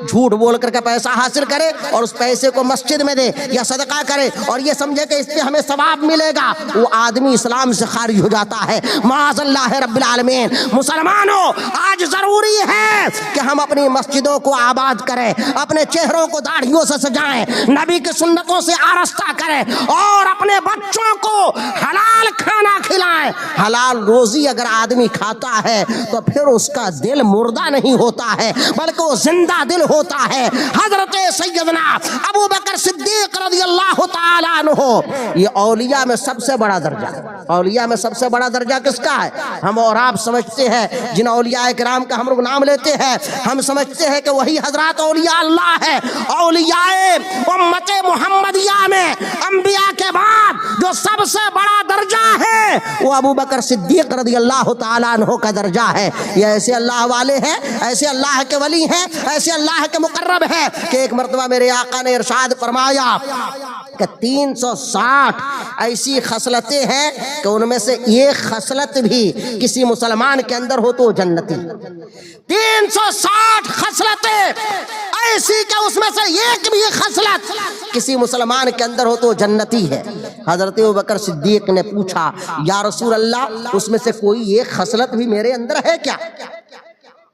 A: جھوٹ بول کر کے پیسہ حاصل کرے اور اس پیسے کو مسجد میں دے یا صدقہ کرے اور یہ سمجھے کہ اس پہ ہمیں ثواب ملے گا, وہ آدمی اسلام سے خارج ہو جاتا ہے. معاذ اللہ رب العالمین. مسلمانوں, آج ضروری ہے کہ ہم اپنی مسجدوں کو آباد کریں, اپنے چہروں کو داڑھیوں سے سجائیں, نبی کی سنتوں سے آراستہ کریں, اور اپنے بچوں کو حلال کھانا کھلائیں. حلال روزی اگر آدمی کھاتا ہے تو پھر اس کا دل مردہ نہیں ہوتا ہے, بلکہ وہ زندہ دل ہوتا ہے۔ حضرت سیدنا ابو بکر صدیق رضی اللہ تعالیٰ عنہ، یہ اولیاء میں سب سے بڑا درجہ، اولیاء میں سب سے بڑا درجہ کس کا ہے؟ ہم اور آپ سمجھتے ہیں، جن اولیاء کرام کا ہم لوگ نام لیتے ہیں، ہم سمجھتے ہیں کہ وہی حضرات اولیاء اللہ ہے۔ اولیاء امت محمدیہ میں انبیاء کے بعد جو سب سے بڑا درجہ ہے وہ ابو بکر صدیق رضی اللہ تعالیٰ عنہ کا درجہ ہے۔ یہ ایسے اللہ والے ہیں، ایسے اللہ کے ولی ہیں، ایسے اللہ کے مقرب ہیں کہ ایک مرتبہ میرے آقا نے ارشاد فرمایا کہ 360 ایسی خصلتیں ہیں کہ ان میں سے ایک خصلت بھی کسی مسلمان کے اندر ہو تو جنتی۔ 360 خصلتیں ایسی کہ اس میں سے ایک بھی خصلت کسی مسلمان کے اندر ہو تو جنتی ہے۔ حضرت ابوبکر صدیق نے پوچھا یا رسول اللہ اس میں سے کوئی ایک خصلت بھی میرے اندر ہے کیا؟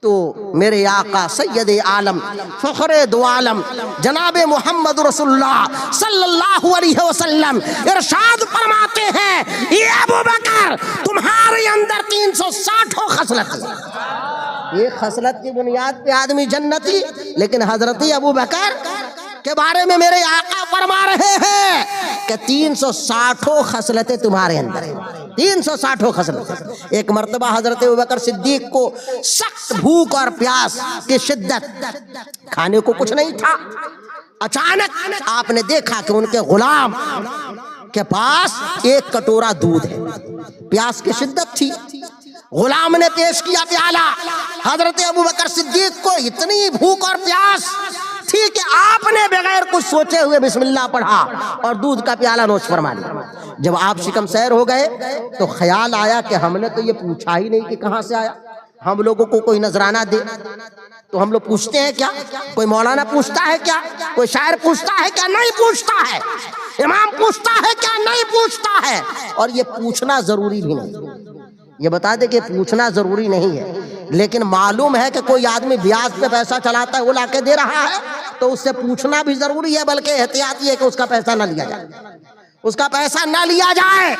A: تو میرے آقا سید عالم فخر دو عالم جناب محمد رسول اللہ صلی اللہ علیہ وسلم ارشاد فرماتے ہیں اے ابو بکر تمہارے اندر 360 خصلت ہے۔ ایک خصلت کی بنیاد پہ آدمی جنتی، لیکن حضرت ابو بکر کے بارے میں میرے آقا فرما رہے ہیں کہ 360 خصلتیں تمہارے اندر ہیں، 360 خصلتیں۔ ایک مرتبہ حضرت ابوبکر صدیق کو سخت بھوک اور پیاس کی شدت، کھانے کو کچھ نہیں تھا۔ اچانک آپ نے دیکھا کہ ان کے غلام کے پاس ایک کٹورا دودھ ہے، پیاس کی شدت تھی، غلام نے پیش کیا پیالہ۔ حضرت ابوبکر صدیق کو اتنی بھوک اور پیاس تھی کہ آپ نے بغیر کچھ سوچے ہوئے بسم اللہ پڑھا اور دودھ کا پیالہ نوش فرما لیا۔ جب آپ شکم سیر ہو گئے تو خیال آیا کہ ہم نے تو یہ پوچھا ہی نہیں کہ کہاں سے آیا، ہم لوگوں کو کوئی نذرانہ دے تو ہم لوگ پوچھتے ہیں کیا؟ کوئی مولانا پوچھتا ہے کیا؟ کوئی شاعر پوچھتا ہے کیا؟ نہیں پوچھتا ہے۔ امام پوچھتا ہے کیا؟ نہیں پوچھتا ہے۔ اور یہ پوچھنا ضروری بھی نہیں، یہ بتا دے کہ پوچھنا ضروری نہیں ہے، لیکن معلوم ہے کہ کوئی آدمی بیاج پہ پیسہ چلاتا ہے وہ لا کے دے رہا ہے تو اس سے پوچھنا بھی ضروری ہے، بلکہ احتیاط یہ کہ اس کا پیسہ نہ لیا جائے، اس کا پیسہ نہ لیا جائے۔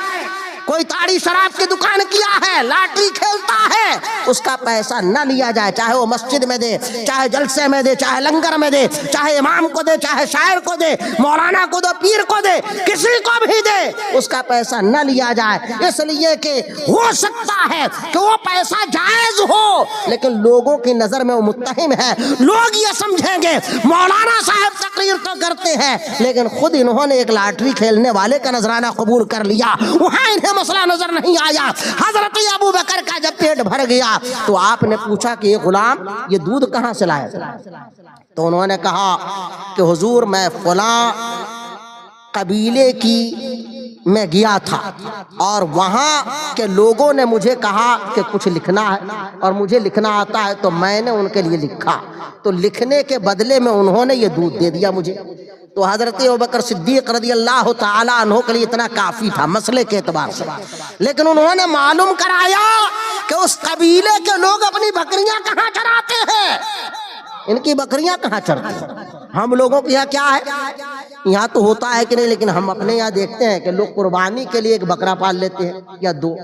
A: کوئی تاڑی شراب کی دکان کیا ہے، لاٹری کھیلتا ہے، اس کا پیسہ نہ لیا جائے، چاہے وہ مسجد میں دے، چاہے جلسے میں دے، چاہے لنگر میں دے، چاہے امام کو دے، چاہے شاعر کو دے، مولانا کو دے، پیر کو دے، کسی کو بھی دے، اس کا پیسہ نہ لیا جائے، اس لیے کہ ہو سکتا ہے کہ وہ پیسہ جائز ہو لیکن لوگوں کی نظر میں وہ متہم ہے، لوگ یہ سمجھیں گے مولانا صاحب تقریر تو کرتے ہیں لیکن خود انہوں نے ایک لاٹری کھیلنے والے کا نذرانہ قبول کر لیا، وہاں انہیں مسئلہ نظر نہیں آیا۔ حضرت ابو بکر کا جب پیٹ بھر گیا تو آپ نے پوچھا کہ یہ غلام یہ دودھ کہاں سے لایا تھا؟ تو انہوں نے کہا کہ حضور میں فلاں قبیلے کی میں گیا تھا اور وہاں کے لوگوں نے مجھے کہا کہ کچھ لکھنا ہے اور مجھے لکھنا آتا ہے تو میں نے ان کے لیے لکھا، تو لکھنے کے بدلے میں انہوں نے یہ دودھ دے دیا مجھے۔ تو حضرت ابوبکر صدیق رضی اللہ تعالیٰ عنہ کے لیے اتنا کافی تھا مسئلے کے اعتبار سے، لیکن انہوں نے معلوم کرایا کہ اس قبیلے کے لوگ اپنی بکریاں کہاں چراتے ہیں، ان کی بکریاں کہاں چرتی ہیں۔ ہم لوگوں کے یہاں کیا ہے، یہاں تو ہوتا ہے کہ نہیں، لیکن ہم اپنے یہاں دیکھتے ہیں کہ لوگ قربانی کے لیے ایک بکرا پال لیتے ہیں یا دو،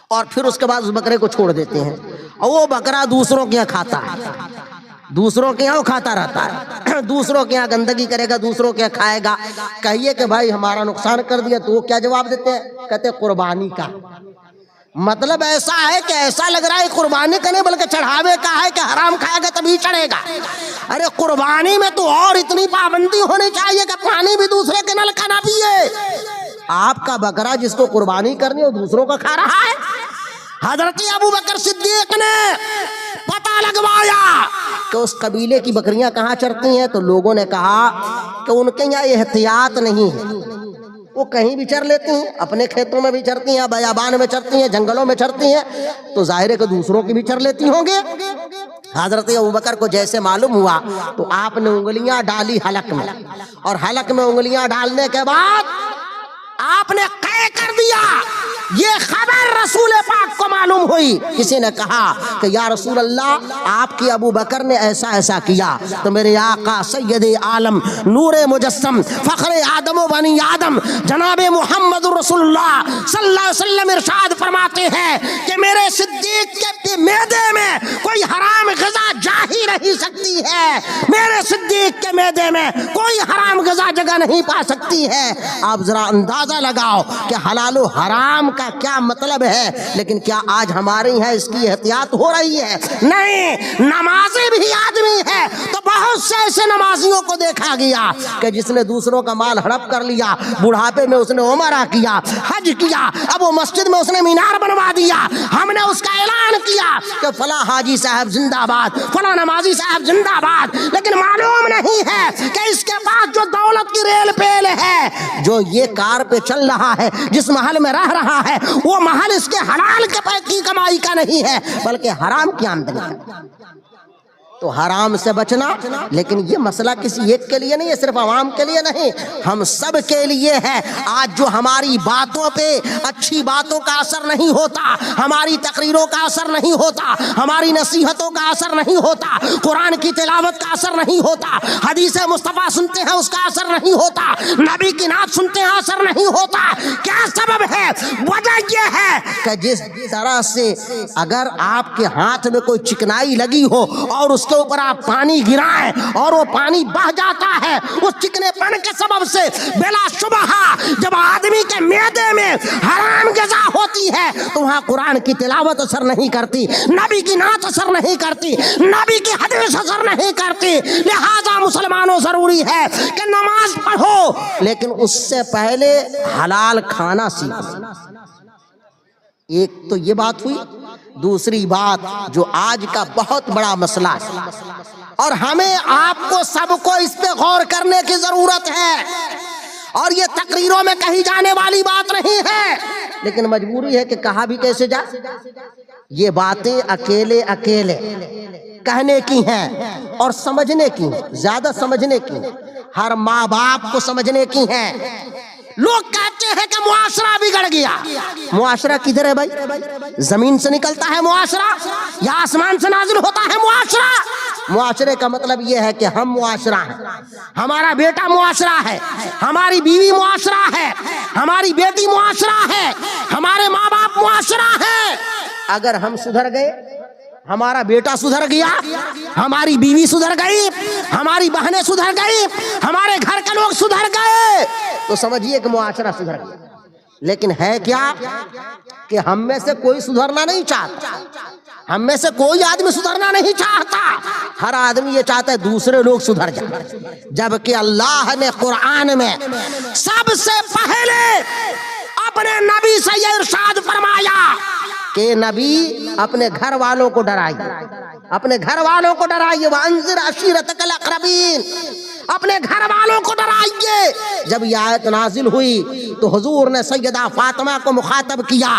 A: اور پھر اس کے بعد اس بکرے کو چھوڑ دیتے ہیں اور وہ بکرا دوسروں کے یہاں کھاتا ہے، دوسروں کے یہاں وہ کھاتا رہتا ہے، دوسروں کے یہاں گندگی کرے گا، دوسروں کے یہاں کھائے گا۔ کہیے کہ بھائی ہمارا نقصان کر دیا تو وہ کیا جواب دیتے ہیں؟ کہتے ہیں قربانی کا مطلب ایسا ہے کہ ایسا لگ رہا ہے قربانی کا نہیں بلکہ چڑھاوے کا ہے کہ حرام کھائے گا تبھی چڑھے گا۔ ارے قربانی میں تو اور اتنی پابندی ہونی چاہیے کہ پانی بھی دوسرے کے نل کا نہ پیے۔ آپ کا بکرا جس کو قربانی کرنی وہ دوسروں کا کھا رہا ہے۔ حضرت ابوبکر صدیق نے پتہ لگوایا کہ اس قبیلے کی بکریاں کہاں چرتی ہیں، تو لوگوں نے کہا کہ ان کے یہاں احتیاط نہیں ہے، وہ کہیں بھی چر لیتی ہیں، اپنے کھیتوں میں بھی چرتی ہیں، بیابان میں چرتی ہیں، جنگلوں میں چرتی ہیں، تو ظاہر ہے کہ دوسروں کی بھی چر لیتی ہوں گے۔ حضرت ابوبکر کو جیسے معلوم ہوا تو آپ نے انگلیاں ڈالی حلق میں، اور حلق میں انگلیاں ڈالنے کے بعد آپ نے قے کر دیا۔ یہ خبر رسول پاک کو معلوم ہوئی، کسی نے کہا کہ یا رسول اللہ آپ کی ابو بکر نے ایسا ایسا کیا، تو میرے آقا سید عالم نور مجسم فخر آدم و بنی آدم جناب محمد رسول اللہ صلی اللہ علیہ وسلم ارشاد فرماتے ہیں کہ میرے صدیق کے معدے میں کوئی حرام غذا نہیں سکتی ہے، میرے صدیق کے معدے میں کوئی حرام غذا جگہ نہیں پا سکتی ہے۔ آپ ذرا اندازہ لگاؤ کہ حلال و حرام کا کیا مطلب ہے، لیکن کیا آج ہمارے یہاں اس کی احتیاط ہو رہی ہے؟ نہیں۔ نمازی بھی آدمی ہے تو بہت سے ایسے نمازیوں کو دیکھا گیا کہ جس نے دوسروں کا مال ہڑپ کر لیا، بڑھاپے میں اس نے عمرہ کیا، حج کیا، اب وہ مسجد میں اس نے مینار بنوا دیا، ہم نے اس کا اعلان کیا کہ فلاں حاجی صاحب زندہ باد، فلاں نمازی صاحب زندہ باد، لیکن معلوم نہیں ہے کہ اس کے پاس جو دولت کی ریل پیل ہے، جو یہ کار پہ چل رہا ہے، جس محل میں رہ رہا ہے، وہ محل اس کے حلال کی کمائی کا نہیں ہے بلکہ حرام کی آمدنی کا۔ تو حرام سے بچنا، لیکن یہ مسئلہ کسی ایک کے لیے نہیں ہے، صرف عوام کے لیے نہیں، ہم سب کے لیے ہے۔ آج جو ہماری باتوں پہ اچھی باتوں کا اثر نہیں ہوتا، ہماری تقریروں کا اثر نہیں ہوتا، ہماری نصیحتوں کا اثر نہیں ہوتا، قرآن کی تلاوت کا اثر نہیں ہوتا، حدیث مصطفیٰ سنتے ہیں اس کا اثر نہیں ہوتا، نبی کی نعت سنتے ہیں اثر نہیں ہوتا، کیا سبب ہے؟ وجہ یہ ہے کہ جس طرح سے اگر آپ کے ہاتھ میں کوئی چکنائی لگی ہو اور اس کے اوپر آپ پانی گرائیں اور وہ پانی بہ جاتا ہے، اس چکنے پن کے سبب سے بلا شبہ جب آدمی کے معدے میں حرام غذا ہوتی ہے تو وہاں قرآن کی تلاوت اثر نہیں کرتی، نبی کی نعت اثر نہیں کرتی، نبی کی حدیث اثر نہیں کرتی۔ لہذا مسلمانوں ضروری ہے کہ نماز پڑھو، لیکن اس سے پہلے حلال کھانا سیکھو۔ ایک تو یہ بات ہوئی۔ دوسری بات جو آج کا بہت بڑا مسئلہ ہے اور ہمیں آپ کو سب کو اس پہ غور کرنے کی ضرورت ہے، اور یہ تقریروں میں کہی جانے والی بات نہیں ہے، لیکن مجبوری ہے کہ کہا بھی کیسے جائے۔ یہ باتیں اکیلے اکیلے کہنے کی ہیں اور سمجھنے کی ہیں، زیادہ سمجھنے کی ہیں، ہر ماں باپ کو سمجھنے کی ہیں۔ لوگ کہتے ہیں کہ معاشرہ بگڑ گیا۔ معاشرہ کدھر ہے بھائی؟ زمین سے نکلتا ہے معاشرہ یا آسمان سے نازل ہوتا ہے معاشرہ؟ معاشرے کا مطلب یہ ہے کہ ہم معاشرہ ہیں، ہمارا بیٹا معاشرہ ہے، ہماری بیوی معاشرہ ہے، ہماری بیٹی معاشرہ ہے، ہمارے ماں باپ معاشرہ ہے۔ اگر ہم سدھر گئے، ہمارا بیٹا سدھر گیا، ہماری بیوی سدھر گئی، ہماری بہنیں سدھر گئی، ہمارے گھر کے لوگ سدھر گئے، تو سمجھیے کہ معاشرہ سدھر گیا۔ لیکن ہے کیا کہ ہم میں سے کوئی سدھرنا نہیں چاہتا، ہم میں سے کوئی آدمی سدھرنا نہیں چاہتا، ہر آدمی یہ چاہتا ہے دوسرے لوگ سدھر جائیں، جبکہ اللہ نے قرآن میں سب سے پہلے اپنے نبی سے یہ ارشاد فرمایا کہ نبی اپنے گھر والوں کو ڈرائیے، اپنے گھر والوں کو ڈرائیے، وَأَنذِرْ عَشِيرَتَكَ الْأَقْرَبِينَ، اپنے گھر والوں کو ڈرائیے۔ جب یہ آیت نازل ہوئی تو حضور نے سیدہ فاطمہ کو مخاطب کیا،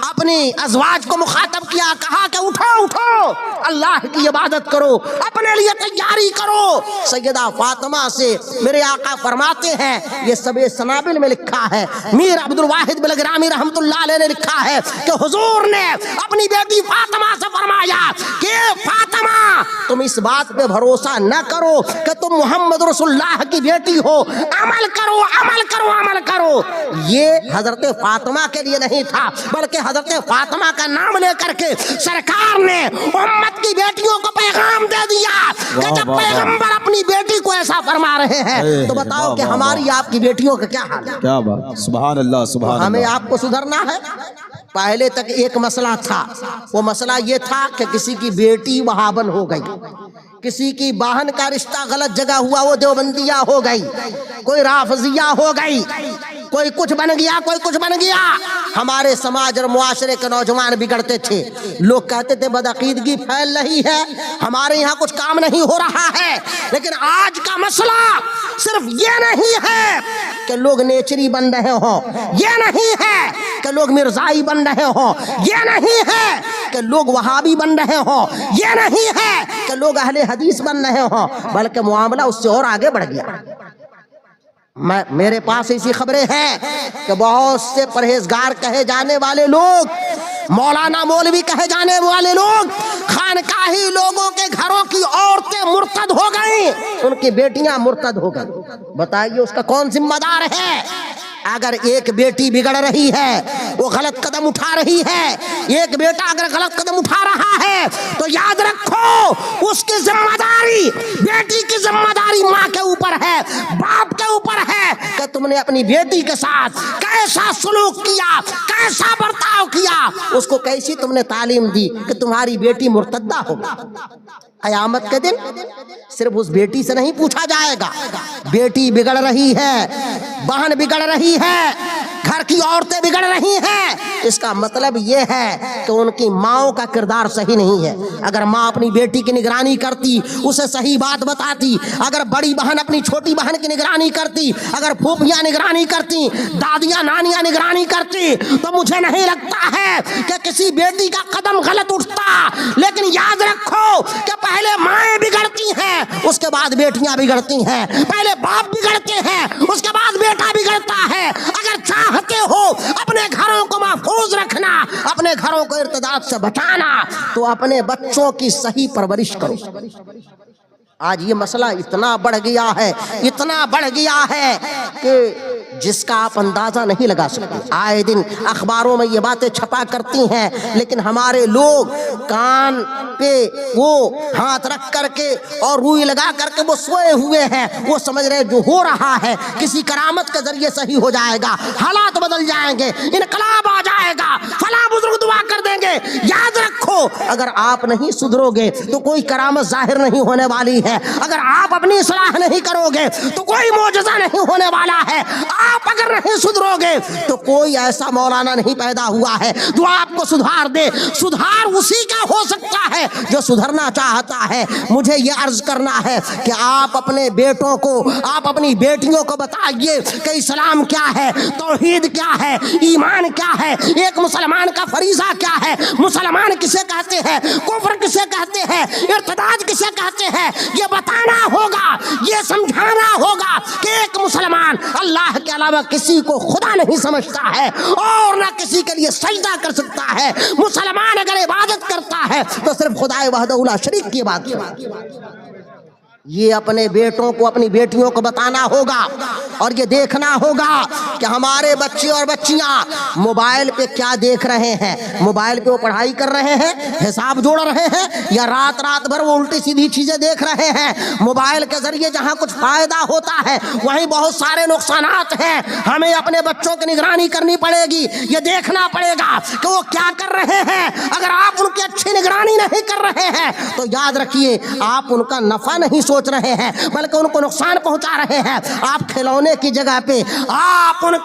A: اپنی ازواج کو مخاطب کیا، کہا کہ اٹھو اٹھو، اللہ کی عبادت کرو، اپنے لیے تیاری کرو۔ سیدہ فاطمہ سے میرے آقا فرماتے ہیں، یہ سب سنابل میں لکھا ہے، میر عبد الواحد بلگرامی رحمت اللہ علیہ نے لکھا ہے کہ حضور نے اپنی بیٹی فاطمہ سے فرمایا کہ فاطمہ تم اس بات پہ بھروسہ نہ کرو کہ تم محمد رسول اللہ کی بیٹی ہو، عمل کرو عمل کرو عمل کرو۔ یہ حضرت فاطمہ کے لیے نہیں تھا، بلکہ حضرت فاطمہ کا نام لے کر کے سرکار نے امت کی بیٹیوں کو پیغام دے دیا کہ جب پیغمبر اپنی بیٹی کو ایسا فرما رہے ہیں تو بتاؤ کہ ہماری آپ کی بیٹیوں کا کیا حال ہے؟
B: کیا بات، سبحان اللہ سبحان اللہ۔
A: ہمیں آپ کو سدھرنا ہے۔ پہلے تک ایک مسئلہ تھا، وہ مسئلہ یہ تھا کہ کسی کی بیٹی وہابن ہو گئی، کسی کی بہن کا رشتہ غلط جگہ ہوا وہ دیوبندیہ ہو گئی، کوئی رافضیہ ہو گئی، کوئی کچھ بن گیا کوئی کچھ بن گیا۔ ہمارے سماج اور معاشرے کے نوجوان بگڑتے تھے، لوگ کہتے تھے بدعقیدگی پھیل رہی ہے، ہمارے یہاں کچھ کام نہیں ہو رہا ہے۔ لیکن آج کا مسئلہ صرف یہ نہیں ہے کہ لوگ نیچری بن رہے ہوں، یہ نہیں ہے کہ لوگ مرزائی بن رہے ہوں، یہ نہیں ہے کہ لوگ وہابی بن رہے ہوں، یہ نہیں ہے کہ لوگ اہل حدیث بن رہے ہوں، بلکہ معاملہ اس سے اور آگے بڑھ گیا۔ میرے پاس ایسی خبریں ہیں کہ بہت سے پرہیزگار کہے جانے والے لوگ، مولانا مولوی کہے جانے والے لوگ، خانقاہی لوگوں کے گھروں کی عورتیں مرتد ہو گئیں، ان کی بیٹیاں مرتد ہو گئیں۔ بتائیے اس کا کون ذمہ دار ہے؟ اگر ایک بیٹی بگڑ رہی ہے، وہ غلط قدم اٹھا رہی ہے، ایک بیٹا اگر غلط قدم اٹھا رہا ہے تو یاد رکھو رکھو اس کی ذمہ داری، بیٹی کی ذمہ داری ماں کے اوپر ہے، باپ کے اوپر ہے کہ تم نے اپنی بیٹی کے ساتھ کیسا سلوک کیا، کیسا برتاؤ کیا، اس کو کیسی تم نے تعلیم دی کہ تمہاری بیٹی مرتدہ ہو۔ قیامت کے دن صرف اس بیٹی سے نہیں پوچھا جائے گا، بیٹی بگڑ رہی ہے، بہن بگڑ رہی ہے، گھر کی عورتیں بگڑ رہی ہیں، اس کا مطلب یہ ہے کہ ان کی ماؤں کا کردار صحیح نہیں ہے۔ اگر ماں اپنی بیٹی کی نگرانی کرتی، اسے صحیح بات بتاتی، اگر بڑی بہن اپنی چھوٹی بہن کی نگرانی کرتی، اگر پھوپھیاں نگرانی کرتی، دادیاں نانیاں نگرانی کرتی، تو مجھے نہیں لگتا ہے کہ کسی بیٹی کا قدم غلط اٹھتا۔ لیکن یاد رکھو کہ پہلے مائیں بگڑتی ہیں، اس کے بعد بیٹیاں بگڑتی ہیں، پہلے باپ بگڑتے ہیں، اس کے بعد بیٹا بگڑتا ہے۔ اگر چاہتے ہو اپنے گھروں کو محفوظ رکھنا، اپنے گھروں کو ارتداد سے بچانا، تو اپنے بچوں کی صحیح پرورش کرو۔ آج یہ مسئلہ اتنا بڑھ گیا ہے، اتنا بڑھ گیا ہے کہ جس کا آپ اندازہ نہیں لگا سکتے۔ آئے دن اخباروں میں یہ باتیں چھپا کرتی ہیں، لیکن ہمارے لوگ کان پہ وہ ہاتھ رکھ کر کے اور روئی لگا کر کے وہ سوئے ہوئے ہیں، وہ سمجھ رہے جو ہو رہا ہے کسی کرامت کے ذریعے صحیح ہو جائے گا، حالات بدل جائیں گے، انقلاب آ جائے گا، فلاں بزرگ دعا کر دیں گے۔ یاد رکھو اگر آپ نہیں سدھرو گے تو کوئی کرامت ظاہر نہیں ہونے والی ہے، اگر آپ اپنی اصلاح نہیں کرو گے تو کوئی معجزہ نہیں ہونے والا ہے، آپ اگر نہیں سدھرو گے تو کوئی ایسا مولانا نہیں پیدا ہوا ہے جو آپ کو سدھار دے۔ سدھار اسی کا ہو سکتا ہے جو سدھرنا چاہتا ہے۔ مجھے یہ عرض کرنا ہے کہ آپ اپنے بیٹوں کو، آپ اپنی بیٹیوں کو بتائیے کہ اسلام کیا ہے، توحید کیا ہے، ایمان کیا ہے، ایک مسلمان کا فریضہ کیا ہے، مسلمان کسے کہتے ہیں، کفر کسے کہتے ہیں، ارتداد کسے کہتے ہیں، یہ بتانا ہوگا، یہ سمجھانا ہوگا کہ ایک مسلمان اللہ کے علاوہ کسی کو خدا نہیں سمجھتا ہے اور نہ کسی کے لیے سجدہ کر سکتا ہے۔ مسلمان اگر عبادت کرتا ہے تو صرف خدا وحدہ لا شریک کی بات ہے۔ یہ اپنے بیٹوں کو، اپنی بیٹیوں کو بتانا ہوگا اور یہ دیکھنا ہوگا کہ ہمارے بچے اور بچیاں موبائل پہ کیا دیکھ رہے ہیں۔ موبائل پہ وہ پڑھائی کر رہے ہیں، حساب جوڑ رہے ہیں، یا رات رات بھر وہ الٹی سیدھی چیزیں دیکھ رہے ہیں۔ موبائل کے ذریعے جہاں کچھ فائدہ ہوتا ہے وہیں بہت سارے نقصانات ہیں۔ ہمیں اپنے بچوں کی نگرانی کرنی پڑے گی، یہ دیکھنا پڑے گا کہ وہ کیا کر رہے ہیں۔ اگر آپ ان کی اچھی نگرانی نہیں کر رہے ہیں تو یاد رکھیے آپ ان کا نفع نہیں سوچ رہے ہیں بلکہ ان کو نقصان پہنچا رہے ہیں۔ آپ کھلونے کی جگہ پہ آپ ان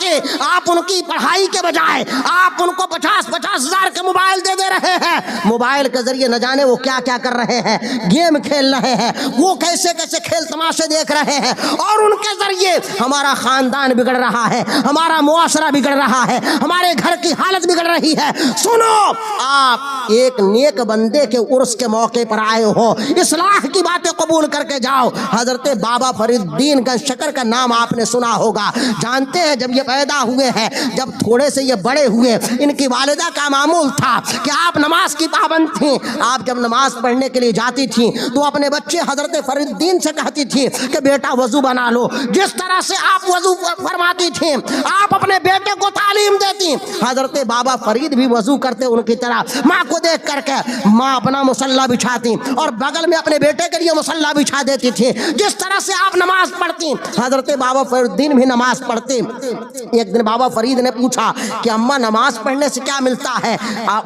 A: کی پڑھائی کے بجائے آپ ان کو 50-50 ہزار کے موبائل دے رہے ہیں۔ موبائل کے ذریعے نہ جانے وہ کیا کیا کر رہے ہیں، گیم کھیل رہے ہیں، وہ کیسے کیسے کھیل تماشے دیکھ رہے ہیں، اور ان کے ذریعے ہمارا خاندان بگڑ رہا ہے، ہمارا معاشرہ بگڑ رہا ہے، ہمارے گھر کی حالت بگڑ رہی ہے۔ سنو، آپ ایک نیک بندے کے عرس کے موقع پر آئے ہو، اصلاح کی باتیں قبول کر کے جاؤ۔ حضرت بابا فرید الدین گنج شکر کا نام آپ نے سنا ہوگا۔ جانتے ہیں جب یہ پیدا ہوئے ہیں، جب تھوڑے سے یہ بڑے ہوئے، ان کی والدہ کا معمول تھا کہ آپ نماز کی پابند تھیں۔ آپ جب نماز پڑھنے کے لیے جاتی تھیں تو اپنے بچے حضرت فرید الدین سے کہتی تھی کہ بیٹا وضو بنا لو۔ جس طرح سے آپ وضو فرماتی تھیں آپ اپنے بیٹے کو تعلیم دیتی۔ حضرت بابا فرید بھی وضو کرتے ان کی طرح، ماں کو دیکھ کر کے ماں اپنا مصلی بچھاتی اور بغل میں اپنے بیٹے کے لیے مصلی بچھا دیتی تھی۔ جس طرح سے آپ نماز پڑھتی حضرت بابا فرید الدین بھی نماز پڑھتے۔ ایک دن بابا فرید نے پوچھا کہ اماں نماز پڑھنے سے کیا ملتا ہے؟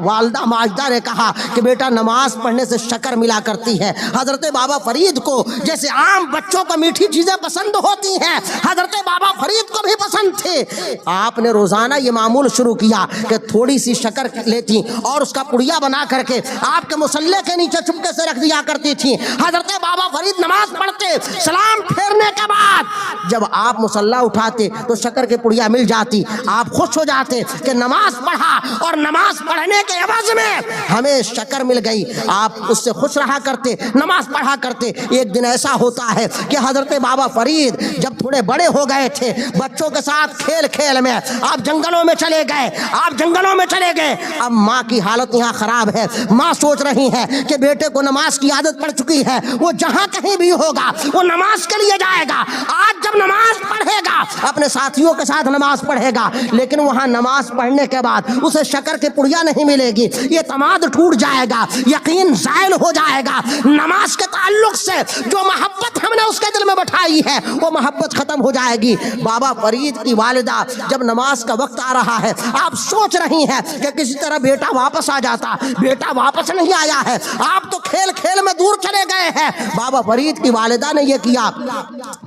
A: والدہ ماجدہ نے کہا کہ بیٹا نماز پڑھنے سے شکر ملا کرتی ہے۔ حضرت بابا فرید کو جیسے عام بچوں کو میٹھی چیزیں پسند ہوتی ہیں، حضرت بابا فرید کو بھی پسند تھے۔ آپ نے روزانہ یہ معمول شروع کیا کہ تھوڑی سی شکر لیتی اور اس کا پڑیا بنا کر کے آپ کے مصلی کے نیچے چپکے سے رکھ دیا کرتی تھی۔ حضرت بابا فرید نماز پڑھتے، سلام پھیرنے کے بعد جب آپ مصلی اٹھاتے تو شکر کی پڑیا مل جاتی۔ آپ خوش ہو جاتے کہ نماز پڑھا اور نماز پڑھنے کے عوض میں ہمیں شکر مل گئی۔ آپ اس سے خوش رہا کرتے، نماز پڑھا کرتے۔ ایک دن ایسا ہوتا ہے کہ حضرت بابا فرید جب تھوڑے بڑے ہو گئے تھے، بچوں کے ساتھ کھیل کھیل میں آپ جنگلوں میں چلے گئے، اب ماں کی حالت یہاں خراب ہے، ہے. ماں سوچ رہی ہے کہ بیٹے کو نماز کی عادت پڑ چکی ہے, وہ جہاں کہیں بھی ہوگا وہ نماز کے لیے جائے گا. آج جب نماز پڑھے گا اپنے ساتھیوں کے ساتھ نماز پڑھے گا, لیکن وہاں نماز پڑھنے کے بعد اسے شکر کی پڑیا نہیں ملے گی, اعتماد ٹوٹ جائے گا, یقین زائل ہو جائے گا. نماز کے تعلق سے جو محبت ہم نے اس کے دل میں بٹھائی ہے وہ محبت ختم ہو جائے گی. بابا فرید کی والدہ جب نماز کا وقت آ رہا ہے, آپ سوچ رہی ہیں کہ کسی طرح بیٹا واپس آ جاتا, بیٹا واپس نہیں آیا ہے, آپ تو کھیل کھیل میں دور چلے گئے ہیں. بابا فرید کی والدہ نے یہ کیا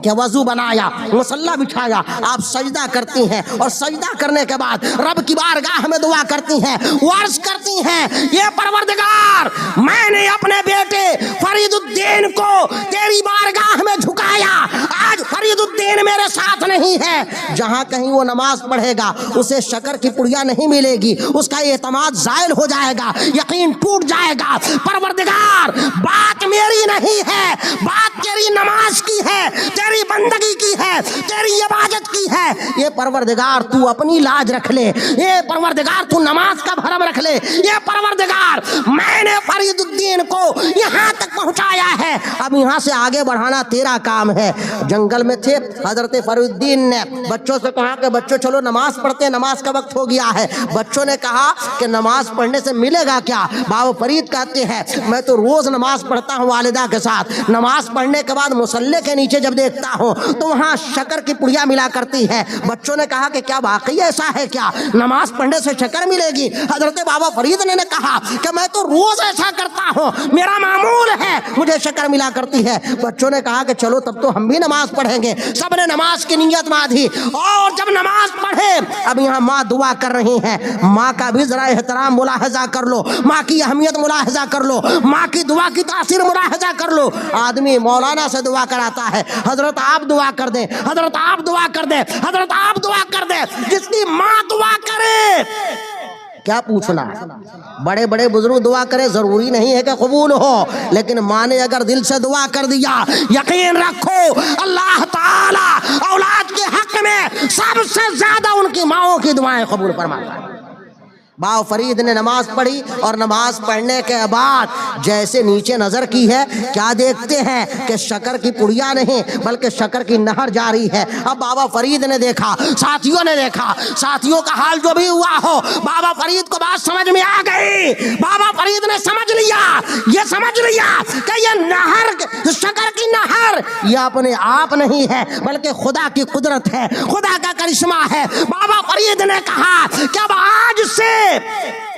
A: کہ وضو بنایا, مصلی بچھایا, آپ سجدہ کرتی ہیں اور سجدہ کرنے کے بعد رب کی بارگاہ میں دعا کرتی ہیں, عرض کرتی ہیں, یہ پروردگار میں نے اپنے بیٹے فرید الدین کو تیری بارگاہ میں جھکایا, آج فرید الدین میرے ساتھ نہیں ہے, جہاں کہیں وہ نماز پڑھے گا اسے شکر کی پڑیا نہیں ملے گی, اس کا اعتماد زائل ہو جائے گا, یقین ٹوٹ جائے گا. پروردگار بات میری نہیں ہے, بات تیری نماز کی ہے, تیری بندگی کی ہے, تیری عبادت کی ہے. یہ پروردگار تو اپنی لاج رکھ لے, یہ پروردگار تو نماز کا بھرم رکھ لے, یہ پروردگار میں نے فرید الدین کو یہاں تک پہنچایا ہے, اب یہاں سے آگے بڑھانا تیرا کام ہے. جنگل میں تھے, حضرت فرید الدین نے بچوں سے کہا کہ بچوں چلو نماز پڑھتے ہیں, نماز کا وقت ہو گیا ہے. بچوں نے کہا کہ نماز پڑھنے سے ملے گا کیا؟ بابا فرید کہتے ہیں میں تو روز نماز پڑھتا ہوں والدہ کے ساتھ, نماز پڑھنے کے بعد مصلی کے نیچے جب دیکھتا ہوں تو وہاں شکر کی پڑیا ملا کرتی ہے. بچوں نے کہا کہ کیا واقعی ایسا ہے کیا, نماز پڑھنے سے شکر ملے گی؟ حضرت بابا فرید نے کہا کہ میں تو روز ایسا کرتا ہوں, میرا معمول ہے, مجھے شکر ملا کرتی ہے. بچوں نے کہا کہ چلو تب تو ہم بھی نماز پڑھیں گے. سب نے نماز کی نیت باندھی اور جب نماز پڑھے, اب یہاں ماں دعا کر رہی ہیں, ماں کا بھی ذرا احترام ملاحظہ کر لو, ماں کی اہمیت ملاحظہ کر لو, ماں کی دعا کی تاثیر ملاحظہ کر لو. آدمی مولانا سے دعا کراتا ہے, حضرت آپ دعا کر دیں, حضرت آپ دعا کر دیں, حضرت آپ دعا کر دیں. جس کی ماں دعا کرے کیا پوچھنا ہے, بڑے بڑے بزرگ دعا کرے ضروری نہیں ہے کہ قبول ہو, لیکن ماں نے اگر دل سے دعا کر دیا, یقین رکھو اللہ تعالی اولاد کے حق میں سب سے زیادہ ان کی ماؤں کی دعائیں قبول فرماتا ہے. باو فرید نے نماز پڑھی اور نماز پڑھنے کے بعد جیسے نیچے نظر کی ہے, کیا دیکھتے ہیں کہ شکر کی پڑیا نہیں بلکہ شکر کی نہر جاری ہے. اب بابا فرید نے دیکھا, ساتھیوں نے دیکھا, ساتھیوں کا حال جو بھی ہوا ہو, بابا فرید کو بات سمجھ میں آ گئی. بابا فرید نے سمجھ لیا, یہ سمجھ لیا کہ یہ نہر, شکر کی نہر یہ اپنے آپ نہیں ہے بلکہ خدا کی قدرت ہے, خدا کا کرشمہ ہے. بابا فرید نے کہا کہ اب آج سے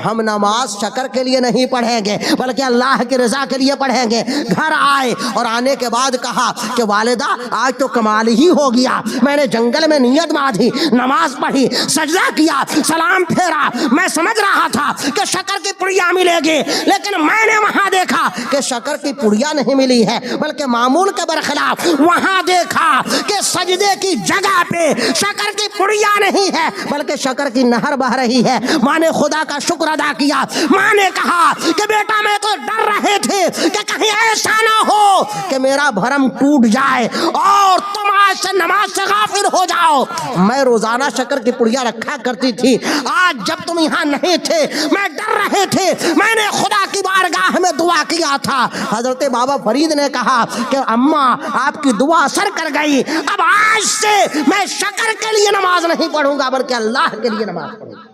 A: ہم نماز شکر کے لیے نہیں پڑھیں گے بلکہ اللہ کی رضا کے لیے پڑھیں گے. گھر آئے اور آنے کے بعد کہا کہ والدہ آج تو کمال ہی ہو گیا, میں نے جنگل میں نیت باندھی, نماز پڑھی, سجدہ کیا, سلام پھیرا, میں سمجھ رہا تھا کہ شکر کی پڑیا ملے گی, لیکن میں نے وہاں دیکھا کہ شکر کی پڑیا نہیں ملی ہے بلکہ معمول کے برخلاف وہاں دیکھا کہ سجدے کی جگہ پہ شکر کی پڑیا نہیں ہے بلکہ شکر کی نہر بہ رہی ہے. ماں نے خدا کا شکر ادا کیا, ماں نے کہا کہ بیٹا میں تو ڈر رہے تھے کہ کہیں ایسا نہ ہو کہ میرا بھرم ٹوٹ جائے اور تم آج سے نماز سے غافل ہو جاؤ. میں روزانہ شکر کی پڑیا رکھا کرتی تھی, آج جب تم یہاں نہیں تھے میں ڈر رہے تھے, میں نے خدا کی بارگاہ میں دعا کیا تھا. حضرت بابا فرید نے کہا کہ اماں آپ کی دعا اثر کر گئی, اب آج سے میں شکر کے لیے نماز نہیں پڑھوں گا بلکہ اللہ کے لیے نماز پڑھوں گا.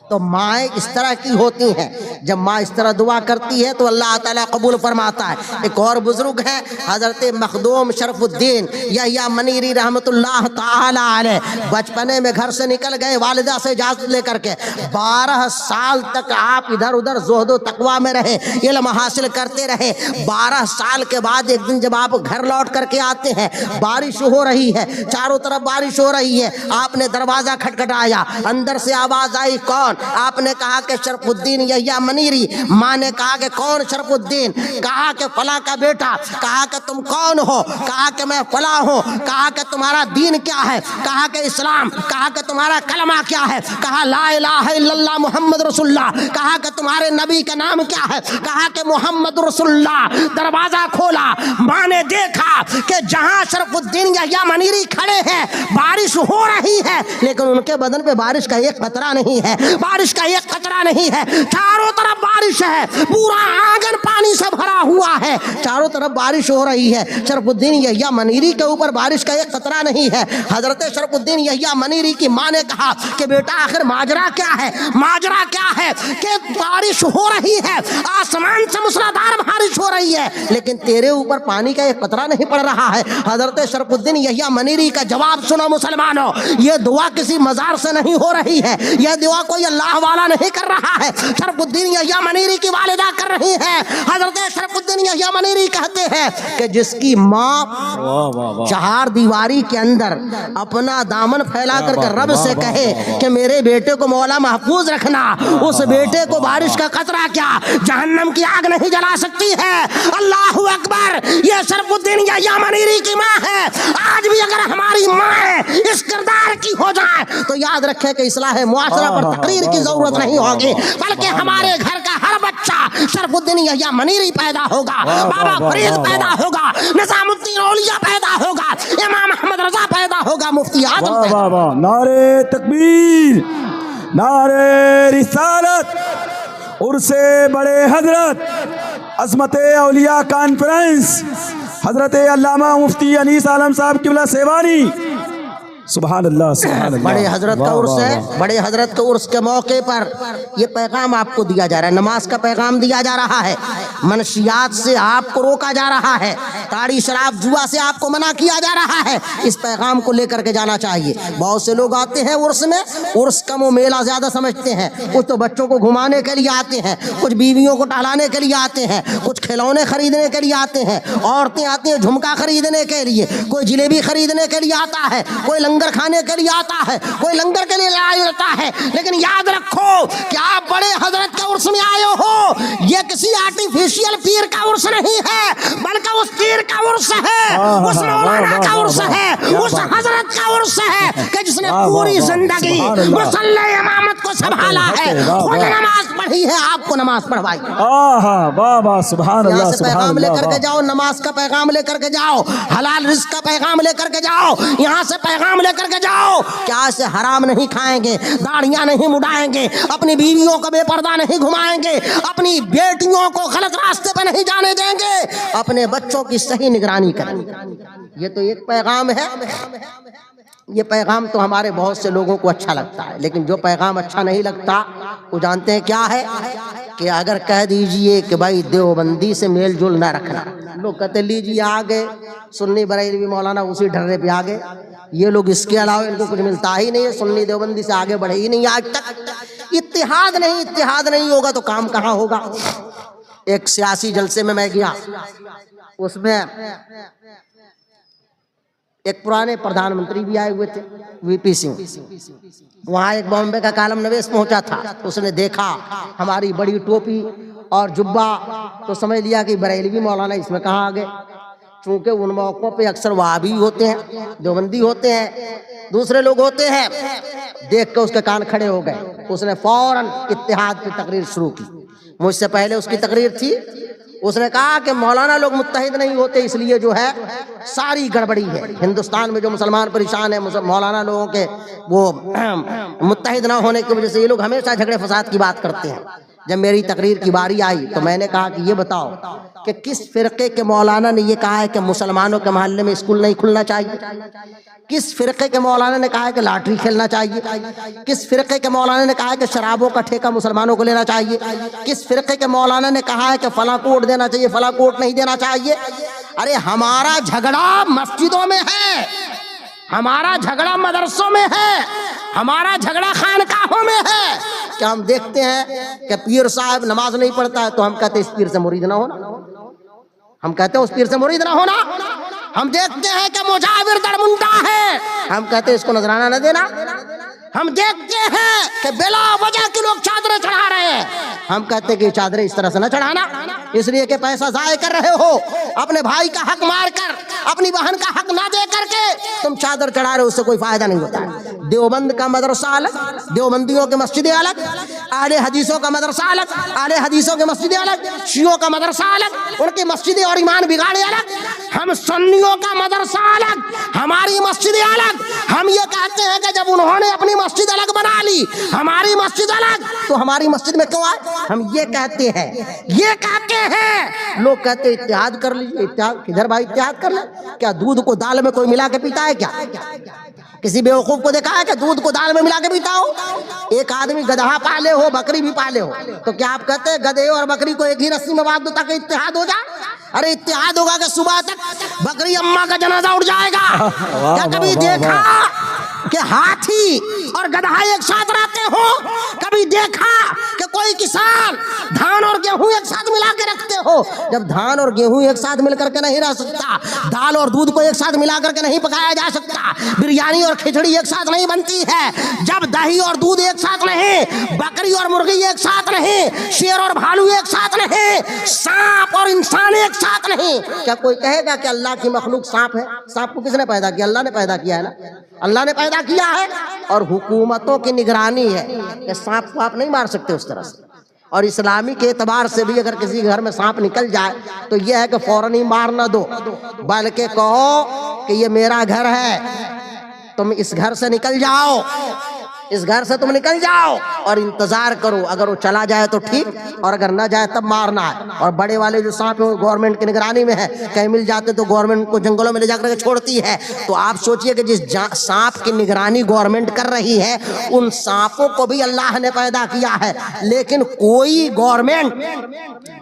A: تو مائیں اس طرح کی ہوتی ہیں, جب ماں اس طرح دعا کرتی ہے تو اللہ تعالیٰ قبول فرماتا ہے. ایک اور بزرگ ہیں حضرت مخدوم شرف الدین یحییٰ منیری رحمت اللہ تعالیٰ علیہ, بچپنے میں گھر سے نکل گئے والدہ سے اجازت لے کر کے, 12 سال تک آپ ادھر ادھر زہد و تقویٰ میں رہے, علم حاصل کرتے رہے. 12 سال کے بعد ایک دن جب آپ گھر لوٹ کر کے آتے ہیں, بارش ہو رہی ہے, چاروں طرف بارش ہو رہی ہے, آپ نے دروازہ کھٹکھٹایا, اندر سے آواز آئی کون؟ آپ نے کہا کہ شرف الدین یحییٰ منیری. ماں نے کہا کہ کون شرف الدین؟ کہا کہ فلاں کا بیٹا. کہا کہ تم کون ہو؟ کہا کہ میں فلاں ہوں. کہا کہ تمہارا دین کیا ہے؟ کہا کہ اسلام. کہا کہ تمہارا کلمہ کیا ہے؟ کہا لا الہ الا اللہ محمد رسول اللہ. کہا کہ تمہارے نبی کا نام کیا ہے؟ کہا کہ محمد رسول اللہ. دروازہ کھولا, ماں نے دیکھا کہ جہاں شرف الدین یحییٰ منیری کھڑے ہیں بارش ہو رہی ہے لیکن ان کے بدن پہ بارش کا ایک قطرہ نہیں ہے, بارش کا ایک قطرہ نہیں ہے, چاروں طرف بارش ہے, پورا آنگن پانی سے بھرا ہوا ہے, چاروں طرف بارش ہو رہی ہے. شرف الدین یحییٰ منیری کے اوپر بارش کا ایک قطرہ نہیں ہے. حضرت شرف الدین یحییٰ منیری کی ماں نے کہا کہ بیٹا آخر ماجرا کیا ہے, ماجرا کیا ہے کہ بارش ہو رہی ہے, آسمان سے موسلادھار بارش ہو رہی ہے, لیکن تیرے اوپر پانی کا ایک قطرہ نہیں پڑ رہا ہے. حضرت شرف الدین یحییٰ منیری کا جواب سنو مسلمانوں, یہ دعا کسی مزار سے نہیں ہو رہی ہے, یہ دعا کوئی اللہ والا نہیں کر رہا ہے, شرف الدین یحییٰ منیری کی والدہ کر رہی ہے. حضرت شرف الدین یحییٰ منیری کہتے ہیں کہ جس کی ماں چہار دیواری کے اندر اپنا دامن پھیلا کر کے رب سے کہے کہ میرے بیٹے کو مولا محفوظ رکھنا, اس بیٹے کو بارش کا قطرہ کیا جہنم کی آگ نہیں جلا سکتی ہے. اللہ اکبر, یہ شرف الدین یحییٰ منیری کی ماں ہے. آج بھی اگر ہماری ماں اس کردار کی ہو جائے تو یاد رکھے کہ اصلاح معاشرہ پر تقریر کی ضرورت نہیں ہوگی, بلکہ ہمارے گھر کا ہر بچہ شرف الدین یحییٰ منیری پیدا ہوگا, بابا فرید پیدا ہوگا, نظام الدین اولیاء پیدا ہوگا, امام احمد رضا پیدا ہوگا, مفتی اعظم پیدا ہوگا.
B: نعرے تکبیر, نعرے رسالت, عرس بڑے حضرت, عظمت اولیاء کانفرنس, حضرت علامہ مفتی انیس عالم صاحب قبلہ سیوانی. سبحان اللہ, سبحان اللہ.
A: بڑے حضرت کا عرس ہے, بڑے حضرت کے عرس کے موقع پر یہ پیغام آپ کو دیا جا رہا ہے, نماز کا پیغام دیا جا رہا ہے, منشیات سے آپ کو روکا جا رہا ہے, تاڑی شراب جوا سے آپ کو منع کیا جا رہا ہے. اس پیغام کو لے کر کے جانا چاہیے. بہت سے لوگ آتے ہیں عرس میں, عرس کم و میلہ زیادہ سمجھتے ہیں. کچھ تو بچوں کو گھمانے کے لیے آتے ہیں, کچھ بیویوں کو ٹہلانے کے لیے آتے ہیں, کچھ کھلونے خریدنے کے لیے آتے ہیں, عورتیں آتی ہیں جھمکا خریدنے کے لیے, کوئی جلیبی خریدنے کے لیے آتا ہے, کوئی لنگر کھانے کے لیے آتا ہے, کوئی لنگر کے لیے آتا ہے. لیکن یاد رکھو کہ آپ بڑے حضرت کے عرس میں آئے ہو, یہ کسی آرٹیفیشیل پیر کا عرس نہیں ہے, بلکہ اس پیر کا عرس ہے, اس مولانا کا عرس ہے, اس حضرت کا عرس ہے کہ جس نے پوری زندگی مصلی امامت کو سنبھالا ہے, خود نماز پڑھی ہے, آپ کو نماز پڑھوائی.
B: بابا سبحان اللہ.
A: یہاں سے پیغام لے کر کے جاؤ, نماز کا پیغام لے کر کے جاؤ, حلال رزق کا پیغام لے کر کے جاؤ, یہاں سے پیغام لے کر کے جاؤ کیا سے حرام نہیں کھائیں گے, داڑیاں نہیں مڈائیں گے, اپنی بیویوں کو بے پردہ نہیں گھمائیں گے, اپنی بیٹیوں کو غلط راستے پہ نہیں جانے دیں گے, اپنے بچوں کی صحیح نگرانی کریں گے. یہ تو ایک پیغام ہے. یہ پیغام تو ہمارے بہت سے لوگوں کو اچھا لگتا ہے, لیکن جو پیغام اچھا نہیں لگتا وہ جانتے ہیں کیا ہے, کہ اگر کہہ دیجئے کہ بھائی دیوبندی سے میل جول نہ رکھنا, لوگ کہتے لیجئے آگے سنی بریلوی مولانا اسی ڈھرے پہ آگے, یہ لوگ اس کے علاوہ ان کو کچھ ملتا ہی نہیں ہے, سنی دیوبندی سے آگے بڑھے ہی نہیں آج تک. اتحاد نہیں ہوگا تو کام کہاں ہوگا. ایک سیاسی جلسے میں گیا, اس میں ایک پرانے پردھان منتری بھی آئے ہوئے تھے, وی پی سنگھ. وہاں ایک بامبے کا کالم نویس پہنچا تھا, اس نے دیکھا ہماری بڑی ٹوپی اور جبہ تو سمجھ لیا کہ بریلوی مولانا اس میں کہاں آگے. چونکہ ان موقعوں پہ اکثر وہابی ہوتے ہیں, دیوبندی ہوتے ہیں, دوسرے لوگ ہوتے ہیں, دیکھ کے اس کے کان کھڑے ہو گئے. اس نے فوراً اتحاد کی تقریر شروع کی. مجھ سے پہلے اس کی تقریر تھی. اس نے کہا کہ مولانا لوگ متحد نہیں ہوتے, اس لیے جو ہے ساری گڑبڑی ہے. ہندوستان میں جو مسلمان پریشان ہیں مولانا لوگوں کے وہ متحد نہ ہونے کی وجہ سے, یہ لوگ ہمیشہ جھگڑے فساد کی بات کرتے ہیں. جب میری تقریر کی باری آئی تو میں نے کہا کہ یہ بتاؤ کہ کس فرقے کے مولانا نے یہ کہا ہے کہ مسلمانوں کے محلے میں اسکول نہیں کھلنا چاہیے, کس فرقے کے مولانا نے کہا ہے کہ لاٹری کھیلنا چاہیے, کس فرقے کے مولانا نے کہا ہے کہ شرابوں کا ٹھیکہ مسلمانوں کو لینا چاہیے, کس فرقے کے مولانا نے کہا ہے کہ فلاں کوٹ دینا چاہیے, فلاں کوٹ نہیں دینا چاہیے. ارے ہمارا جھگڑا مسجدوں میں ہے, ہمارا جھگڑا مدرسوں میں ہے, ہمارا جھگڑا خانقاہوں میں ہے. کہ ہم دیکھتے ہیں کہ پیر صاحب نماز نہیں پڑھتا ہے تو ہم کہتے ہیں اس پیر سے مرید نہ ہونا, ہم کہتے ہیں اس پیر سے مرید نہ ہونا. ہم دیکھتے ہیں کہ مجاور درمنڈا ہے, ہم کہتے ہیں اس کو نذرانہ نہ دینا. ہم دیکھتے ہیں کہ بلا وجہ کے لوگ چادریں چڑھا رہے ہیں, ہم کہتے ہیں کہ چادریں اس طرح سے نہ چڑھانا, اس لیے کہ پیسہ ضائع کر رہے ہو, اپنے بھائی کا حق مار کر, اپنی بہن کا حق نہ دے کر کے تم چادر چڑھا رہے ہو, اس سے کوئی فائدہ نہیں ہوتا ہے. دیوبند کا مدرسہ الگ, دیوبندیوں کے مسجدیں الگ, اہل حدیثوں کا مدرسہ الگ, اہل حدیثوں کے مسجدیں الگ, شیعوں کا مدرسہ الگ, ان کی مسجدیں اور ایمان بگاڑے الگ. ہم سنیوں کا مدرسہ الگ، ہماری مسجد الگ. ہم یہ کہتے ہیں کہ جب انہوں نے اپنی مسجد الگ بنا لی، ہماری مسجد الگ، تو ہماری مسجد میں کیوں آئے؟ ہم یہ کہتے ہیں، یہ کہتے ہیں. لوگ کہتے ہیں اتحاد کر لیجیے. اتحاد کدھر بھائی؟ اتحاد کر لیں. کیا دودھ کو دال میں کوئی ملا کے پیتا ہے کیا؟ کسی بیوقوف کو دیکھا ہے کہ دودھ کو دال میں ملا کے پیتا ہو؟ ایک آدمی گدھا پالے ہو، بکری بھی پالے ہو، تو کیا آپ کہتے ہیں گدھے اور بکری کو ایک ہی رسی میں باندھ دو تاکہ اتحاد ہو جائے؟ ارے اتحاد ہوگا کہ صبح تک بکری اماں کا جنازہ اٹھ جائے گا. کیا کبھی دیکھا کہ ہاتھی اور گدھا ایک ساتھ رہتے ہو؟ کبھی دیکھا کہ کوئی کسان دھان اور گیہوں ایک ساتھ ملا کے رکھتے ہو؟ جب دھان اور گیہوں ایک ساتھ مل کر کے نہیں رہ سکتا، دال اور دودھ کو ایک ساتھ ملا کر کے نہیں پکایا جا سکتا، بریانی اور کھچڑی ایک ساتھ نہیں بنتی ہے، جب دہی اور دودھ ایک ساتھ نہیں، بکری اور مرغی ایک ساتھ نہیں، شیر اور بھالو ایک ساتھ نہیں، سانپ اور انسان ایک ساتھ نہیں، کیا کوئی کہے گا کہ اللہ کی مخلوق سانپ ہے؟ سانپ کو کس نے پیدا کیا؟ اللہ نے پیدا کیا ہے نا. اللہ نے پیدا کیا ہے. اور حکومتوں کی نگرانی ہے کہ سانپ کو آپ نہیں مار سکتے اس طرح سے. اور اسلامی کے اعتبار سے بھی اگر کسی گھر میں سانپ نکل جائے تو یہ ہے کہ فوراً ہی مار نہ دو، بلکہ کہو کہ یہ میرا گھر ہے، تم اس گھر سے نکل جاؤ، اس گھر سے تم نکل جاؤ اور انتظار کرو. اگر وہ چلا جائے تو ٹھیک، اور اگر نہ جائے تب مارنا ہے. اور بڑے والے جو سانپ ہیں وہ گورنمنٹ کی نگرانی میں ہے، کہیں مل جاتے تو گورنمنٹ کو جنگلوں میں لے جا کر کے چھوڑتی ہے. تو آپ سوچئے کہ جس سانپ کی نگرانی گورنمنٹ کر رہی ہے، ان سانپوں کو بھی اللہ نے پیدا کیا ہے. لیکن کوئی گورنمنٹ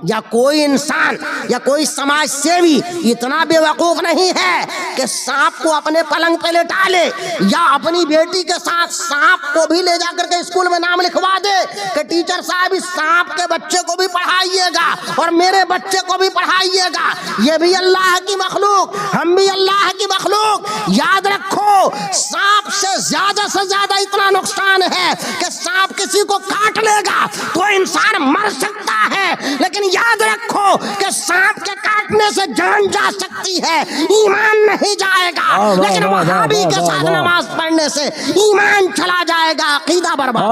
A: یا کوئی انسان یا کوئی سماج سیوی اتنا بے وقوف نہیں ہے کہ سانپ کو اپنے پلنگ پہ لٹا لے، یا اپنی بیٹی کے ساتھ سانپ کو بھی لے جا کر کے اسکول میں نام لکھوا دے کہ ٹیچر صاحب اس سانپ کے بچے کو بھی پڑھائیے گا اور میرے بچے کو بھی پڑھائیے گا. یہ بھی اللہ کی مخلوق، ہم بھی اللہ کی مخلوق. یاد رکھو سانپ سے زیادہ اتنا نقصان ہے کہ سانپ کسی کو کاٹ لے گا تو انسان مر سکتا ہے، لیکن یاد رکھو کہ سانپ کے کاٹنے سے جان جا سکتی ہے، ایمان نہیں جائے گا. لیکن وہابی کے ساتھ نماز پڑھنے سے ایمان چلا جائے گا، عقیدہ برباد.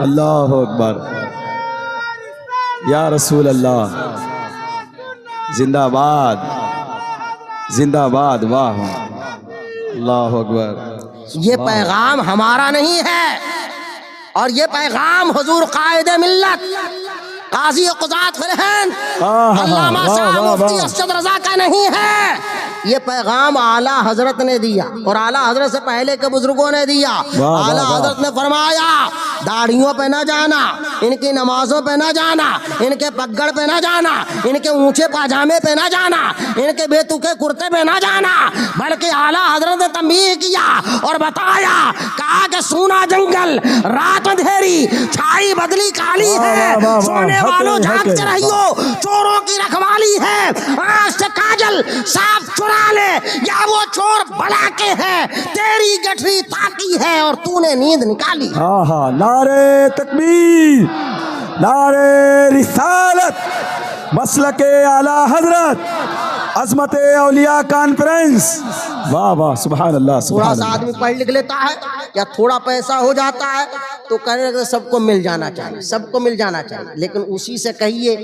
B: اللہ اکبر، یا رسول اللہ، زندہ باد، زندہ باد. واہ، اللہ اکبر.
A: یہ پیغام ہمارا نہیں ہے، اور یہ پیغام حضور قائد ملت قاضی قضات فی الہند علامہ صاحب مفتی اسد رضا کا نہیں ہے. یہ پیغام اعلیٰ حضرت نے دیا، اور اعلیٰ حضرت سے پہلے کے بزرگوں نے دیا. اعلیٰ حضرت نے فرمایا داڑھیوں پہ نہ جانا، ان کی نمازوں پہ نہ جانا، ان کے پگڑ پہ نہ جانا، ان کے اونچے پاجامے پہ نہ جانا، ان کے بے تکے کرتے پہ نہ جانا، بلکہ اعلیٰ حضرت نے تنبیہ کیا اور بتایا، کہا کہ سونا جنگل، رات اندھیری، چھائی بدلی کالی ہے، سونے والوں جاگتے رہیو، چوروں کی رکھوالی ہے، آنکھ سے کاجل صاف چرا لے، یا وہ چور بڑا کے ہے، تیری گٹھری تاکی ہے اور تو نے نیند نکالی.
B: نعرے تکبیر، نعرے رسالت، مسلک اعلیٰ حضرت، عظمت اولیاء کانفرنس. واہ واہ، سبحان اللہ.
A: تھوڑا سا آدمی پڑھ لکھ لیتا ہے یا تھوڑا پیسہ ہو جاتا ہے تو کہنے لگتا ہے سب کو مل جانا چاہیے، سب کو مل جانا چاہیے. لیکن اسی سے کہیے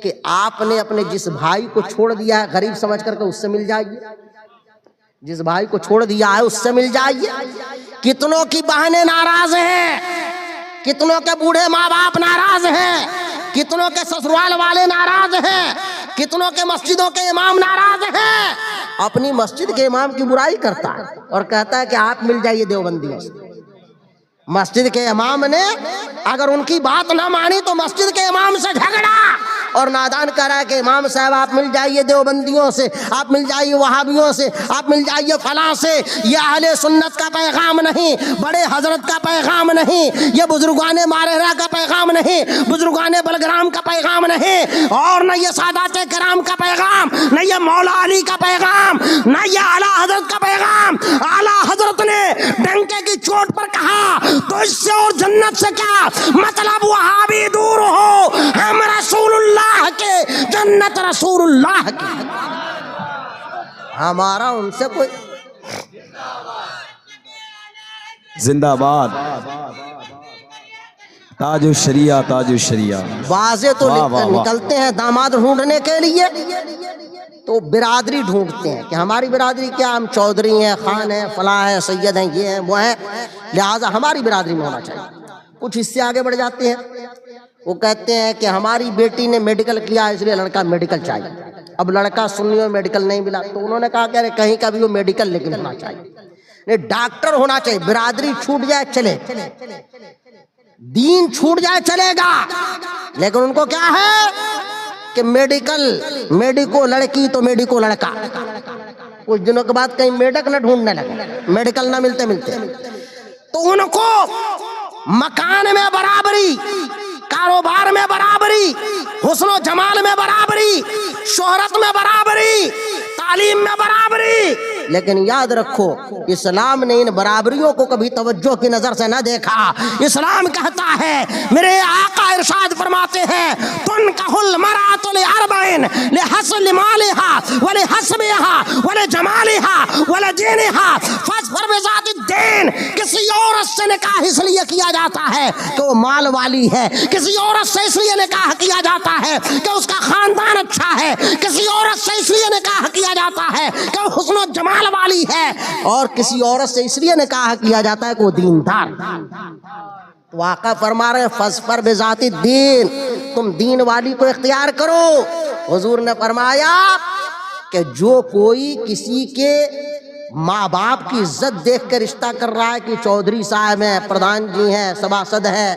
A: کہ آپ نے اپنے جس بھائی کو چھوڑ دیا ہے غریب سمجھ کر کے اس سے مل جائیے، جس بھائی کو چھوڑ دیا ہے اس سے مل جائیے. کتنوں کی بہنیں ناراض ہیں، کتنوں کے بوڑھے ماں باپ ناراض ہیں، کتنوں کے سسرال والے ناراض ہیں، کتنوں کے مسجدوں کے امام ناراض ہیں. اپنی مسجد کے امام کی برائی کرتا ہے اور کہتا ہے کہ آپ مل جائیے دیوبندیوں سے. مسجد کے امام نے اگر ان کی بات نہ مانی تو مسجد کے امام سے جھگڑا، اور نادان کہہ رہا ہے کہ امام صاحب آپ مل جائیے دیوبندیوں سے، آپ مل جائیے وہابیوں سے، آپ مل جائیے فلاں سے. یہ اہل سنت کا پیغام نہیں، بڑے حضرت کا پیغام نہیں، یہ بزرگان مارہرہ کا پیغام نہیں، بزرگان بلگرام کا پیغام نہیں، اور نہ یہ سادات کرام کا پیغام، نہ یہ مولا علی کا پیغام، نہ یہ اعلیٰ حضرت کا پیغام. اعلیٰ حضرت نے ڈنکے کی چوٹ پر کہا تو اس سے اور جنت سے کیا مطلب، وہابی دور ہو، ہم رسول اللہ کے، جنت رسول اللہ کی، ہمارا ان سے کوئی.
B: زندہ باد. تاج الشریعہ تاج الشریعہ.
A: بازے تو
B: واہ واہ واہ.
A: نکلتے ہیں داماد ڈھونڈنے کے لیے تو برادری ڈھونڈتے ہیں کہ ہماری برادری کیا، ہم چودھری ہیں، خان ہیں، فلاں ہیں، سید ہیں، یہ ہیں وہ ہیں، لہٰذا ہماری برادری میں ہونا چاہیے. کچھ اس سے آگے بڑھ جاتے ہیں، وہ کہتے ہیں کہ ہماری بیٹی نے میڈیکل کیا اس لیے لڑکا میڈیکل چاہیے. اب لڑکا سنیوں میں میڈیکل نہیں ملا تو انہوں نے کہا کہ ارے کہیں کا بھی وہ میڈیکل لیکن ہونا چاہیے، نہیں ڈاکٹر ہونا چاہیے. برادری چھوٹ جائے چلے، دین چھوٹ جائے چلے گا، لیکن ان کو کیا ہے کہ میڈیکو لڑکی تو میڈیکو لڑکا. کچھ دنوں کے بعد کہیں میڈک نہ ڈھونڈنے لگے، میڈیکل نہ ملتے تو ان کو مکان میں برابری، کاروبار میں برابری، حسن و جمال میں برابری، شہرت میں برابری، تعلیم میں برابری. لیکن یاد رکھو اسلام نے ان برابریوں کو کبھی توجہ کی نظر سے نہ دیکھا. اسلام کہتا ہے، میرے آقا ارشاد فرماتے ہیں، تنکح المرأة لأربع لحسن مالها ولحسبها ولجمالها ولدینها فاظفر بذات الدین. کسی عورت سے نکاح اس لیے کیا جاتا ہے کہ وہ مال والی ہے، کسی عورت سے اس لیے نکاح کیا جاتا ہے کہ اس کا خاندان اچھا ہے، کسی عورت سے اس لیے نکاح کیا جاتا ہے کہ وہ حسن و جمال والی ہے، اور کسی عورت سے اس لیے نکاح کیا جاتا ہے کہ وہ دیندار. تو آقا فرما رہے ہیں فاظفر بذات الدین، تم دین والی کو اختیار کرو. حضور نے فرمایا کہ جو کوئی کسی کے ماں باپ کی عزت دیکھ کے رشتہ کر رہا ہے کہ چودھری صاحب ہیں، پردھان جی ہیں، سباسد ہیں،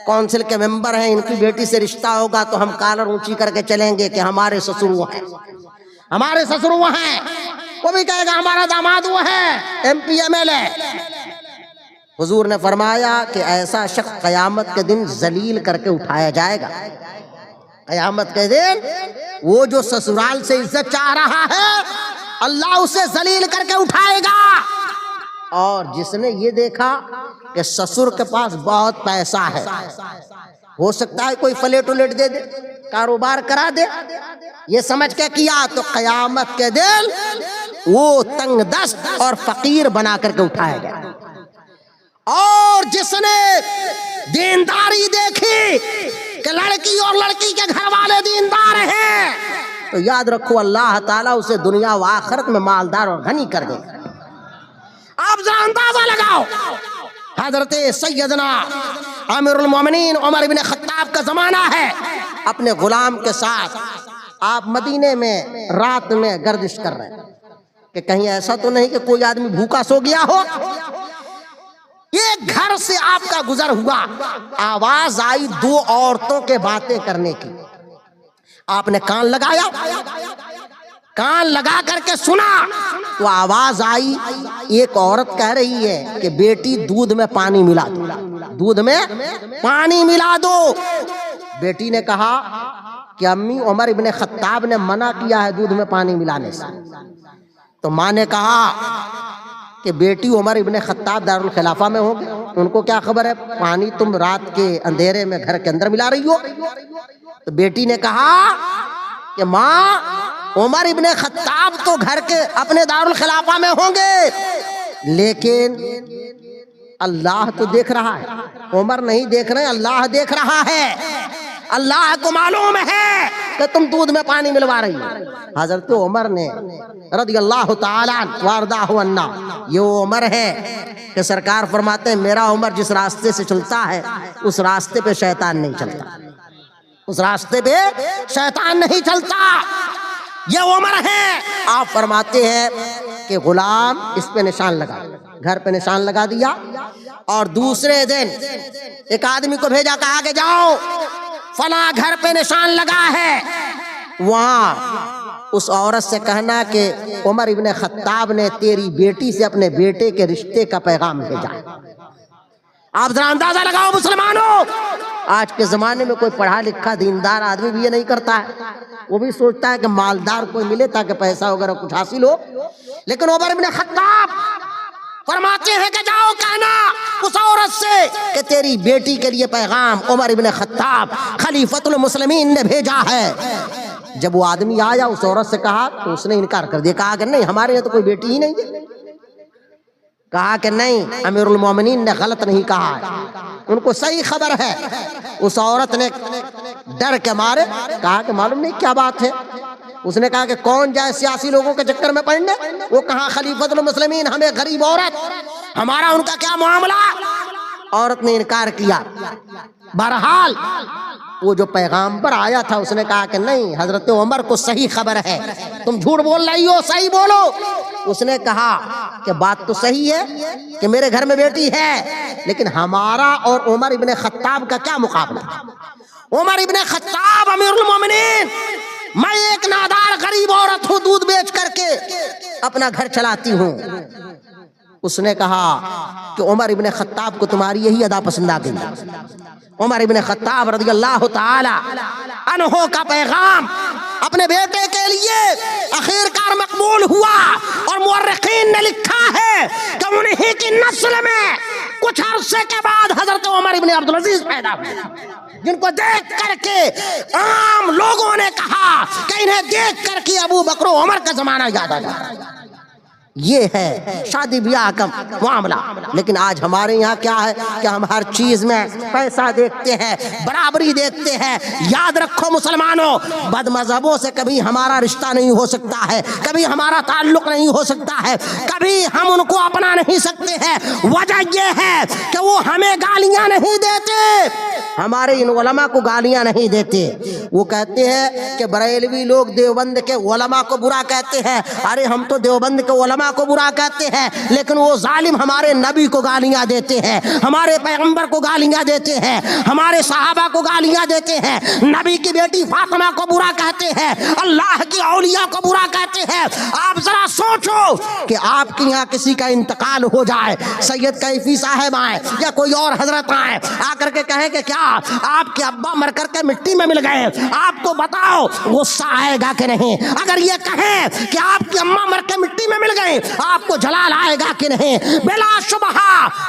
A: کونسل کے ممبر ہیں، ان کی بیٹی سے رشتہ ہوگا تو ہم کالر اونچی کر کے چلیں گے کہ ہمارے سسر وہ ہیں، ہمارے سسر وہ ہیں. وہ بھی کہے گا ہمارا داماد وہ ہے، M P M L A. حضور نے فرمایا کہ ایسا شخص قیامت کے دن ذلیل کر کے اٹھایا جائے گا. قیامت کے دن وہ جو سسرال سے عزت چاہ رہا ہے اللہ اسے ذلیل کر کے اٹھائے گا. اور جس نے یہ دیکھا کہ سسر کے پاس بہت پیسہ ہے، ہو سکتا ہے کوئی فلیٹ ولیٹ دے دے، کاروبار کرا دے، یہ سمجھ کے کیا تو قیامت کے دن وہ تنگ دست اور فقیر بنا کر کے اٹھایا گیا. اور جس نے دینداری دیکھی کہ لڑکی اور لڑکی کے گھر والے دیندار ہیں تو یاد رکھو اللہ تعالیٰ اسے دنیا و آخرت میں مالدار اور غنی کر دے گا. آپ ذرا اندازہ لگاؤ، حضرت سیدنا امیر المومنین عمر بن خطاب کا زمانہ ہے، اپنے غلام کے ساتھ آپ مدینے میں رات میں گردش کر رہے ہیں کہ کہیں ایسا تو نہیں کہ کوئی آدمی بھوکا سو گیا ہو. ایک گھر سے آپ کا گزر ہوا، آواز آئی دو عورتوں کے باتیں کرنے کی. آپ نے کان لگایا، کان لگا کر کے سنا تو آواز آئی، ایک عورت کہہ رہی ہے کہ بیٹی دودھ میں پانی ملا دو، دودھ میں پانی ملا دو. بیٹی نے کہا کہ امی عمر ابن خطاب نے منع کیا ہے دودھ میں پانی ملانے سے. تو ماں نے کہا کہ بیٹی عمر ابن خطاب دارالخلافہ میں ہوں گے، ان کو کیا خبر ہے پانی تم رات کے اندھیرے میں گھر کے اندر ملا رہی ہو. تو بیٹی نے کہا کہ ماں عمر ابن خطاب تو گھر کے اپنے دارالخلافہ میں ہوں گے، لیکن اللہ تو دیکھ رہا ہے، عمر نہیں دیکھ رہے، اللہ دیکھ رہا ہے. اللہ کو معلوم ہے کہ تم دودھ میں پانی ملوا رہی ہو. حضرت عمر نے رضی اللہ تعالیٰ وارضاہ عنہ، یہ وہ عمر ہے کہ سرکار فرماتے ہیں میرا عمر جس راستے سے چلتا ہے اس راستے پہ شیطان نہیں چلتا، اس راستے پہ شیطان نہیں چلتا. یہ عمر ہے. آپ فرماتے ہیں کہ غلام اس پہ نشان لگا، گھر پہ نشان لگا دیا. اور دوسرے دن ایک آدمی کو بھیجا، کہا کہ جاؤ فلاں گھر پہ نشان لگا ہے، وہاں اس عورت سے کہنا کہ عمر ابن خطاب نے تیری بیٹی سے اپنے بیٹے کے رشتے کا پیغام بھیجا. آپ ذرا اندازہ لگاؤ مسلمانوں، آج کے زمانے میں کوئی پڑھا لکھا دیندار آدمی بھی یہ نہیں کرتا ہے، وہ بھی سوچتا ہے کہ مالدار کوئی ملے تاکہ پیسہ وغیرہ کچھ حاصل ہو. لیکن عمر ابن خطاب فرماتے ہیں کہ جاؤ کہنا اس عورت سے کہ تیری بیٹی کے لیے پیغام عمر ابن خطاب خلیفۃ المسلمین نے بھیجا ہے. جب وہ آدمی آیا اس عورت سے کہا تو اس نے انکار کر دیا، کہا کہ نہیں ہمارے یہاں تو کوئی بیٹی ہی نہیں ہے. کہا کہ نہیں، امیر المومنین نے غلط نہیں کہا ہے، ان کو صحیح خبر ہے۔ اس عورت نے ڈر کے مارے کہا کہ معلوم نہیں کیا بات ہے۔ اس نے کہا کہ کون جائے سیاسی لوگوں کے چکر میں پڑنے، وہ کہاں خلیفۃ المسلمین، ہمیں غریب عورت، ہمارا ان کا کیا معاملہ۔ عورت نے انکار کیا۔ بہرحال وہ جو پیغامبر آیا تھا اس نے کہا کہ نہیں، حضرت عمر کو صحیح خبر ہے، تم جھوٹ بول رہی ہو، صحیح بولو۔ اس نے کہا کہ بات تو صحیح ہے کہ میرے گھر میں بیٹی ہے، لیکن ہمارا اور عمر ابن خطاب کا کیا مقابلہ۔ عمر ابن خطاب امیر المومنین، میں ایک نادار غریب عورت ہوں، دودھ بیچ کر کے اپنا گھر چلاتی ہوں۔ اس نے کہا کہ عمر ابن خطاب کو تمہاری یہی ادا پسند آ گئی۔ عمر ابن خطاب رضی اللہ تعالی عنہ کا پیغام اپنے بیٹے کے لیے آخر کار مقبول ہوا، اور مورخین نے لکھا ہے کہ انہی کی نسل میں کچھ عرصے کے بعد حضرت عمر ابن عبدالعزیز پیدا ہوئے، جن کو دیکھ کر کے عام لوگوں نے کہا کہ انہیں دیکھ کر کے ابو بکر و عمر کا زمانہ یاد آ جاتا۔ یہ ہے شادی بیاہ کا معاملہ۔ لیکن آج ہمارے یہاں کیا ہے کہ ہم ہر چیز میں پیسہ دیکھتے ہیں، برابری دیکھتے ہیں۔ یاد رکھو مسلمانوں، بد مذہبوں سے کبھی ہمارا رشتہ نہیں ہو سکتا ہے، کبھی ہمارا تعلق نہیں ہو سکتا ہے، کبھی ہم ان کو اپنا نہیں سکتے ہیں۔ وجہ یہ ہے کہ وہ ہمیں گالیاں نہیں دیتے، ہمارے ان علماء کو گالیاں نہیں دیتے۔ وہ کہتے ہیں کہ بریلوی لوگ دیوبند کے علماء کو برا کہتے ہیں، ارے ہم تو دیوبند کے علماء کو برا کہتے ہیں، لیکن وہ ظالم ہمارے نبی کو گالیاں دیتے ہیں، ہمارے پیغمبر کو گالیاں دیتے ہیں، ہمارے صحابہ کو گالیاں دیتے ہیں، نبی کی بیٹی فاطمہ کو برا کہتے ہیں، اللہ کی اولیاء کو برا کہتے ہیں۔ آپ ذرا سوچو کہ آپ کے یہاں کسی کا انتقال ہو جائے، سید کیفی صاحب آئے یا کوئی اور حضرت آئے، آ کر کے کہیں کہ کیا آپ کے ابا مر کر کے مٹی میں مل گئے، آپ کو بتاؤ غصہ آئے گا کہ نہیں؟ اگر یہ کہیں کہ آپ کی اماں مر کے مٹی میں مل گئے، آپ کو جلال آئے گا کہ نہیں؟ بلا شبہ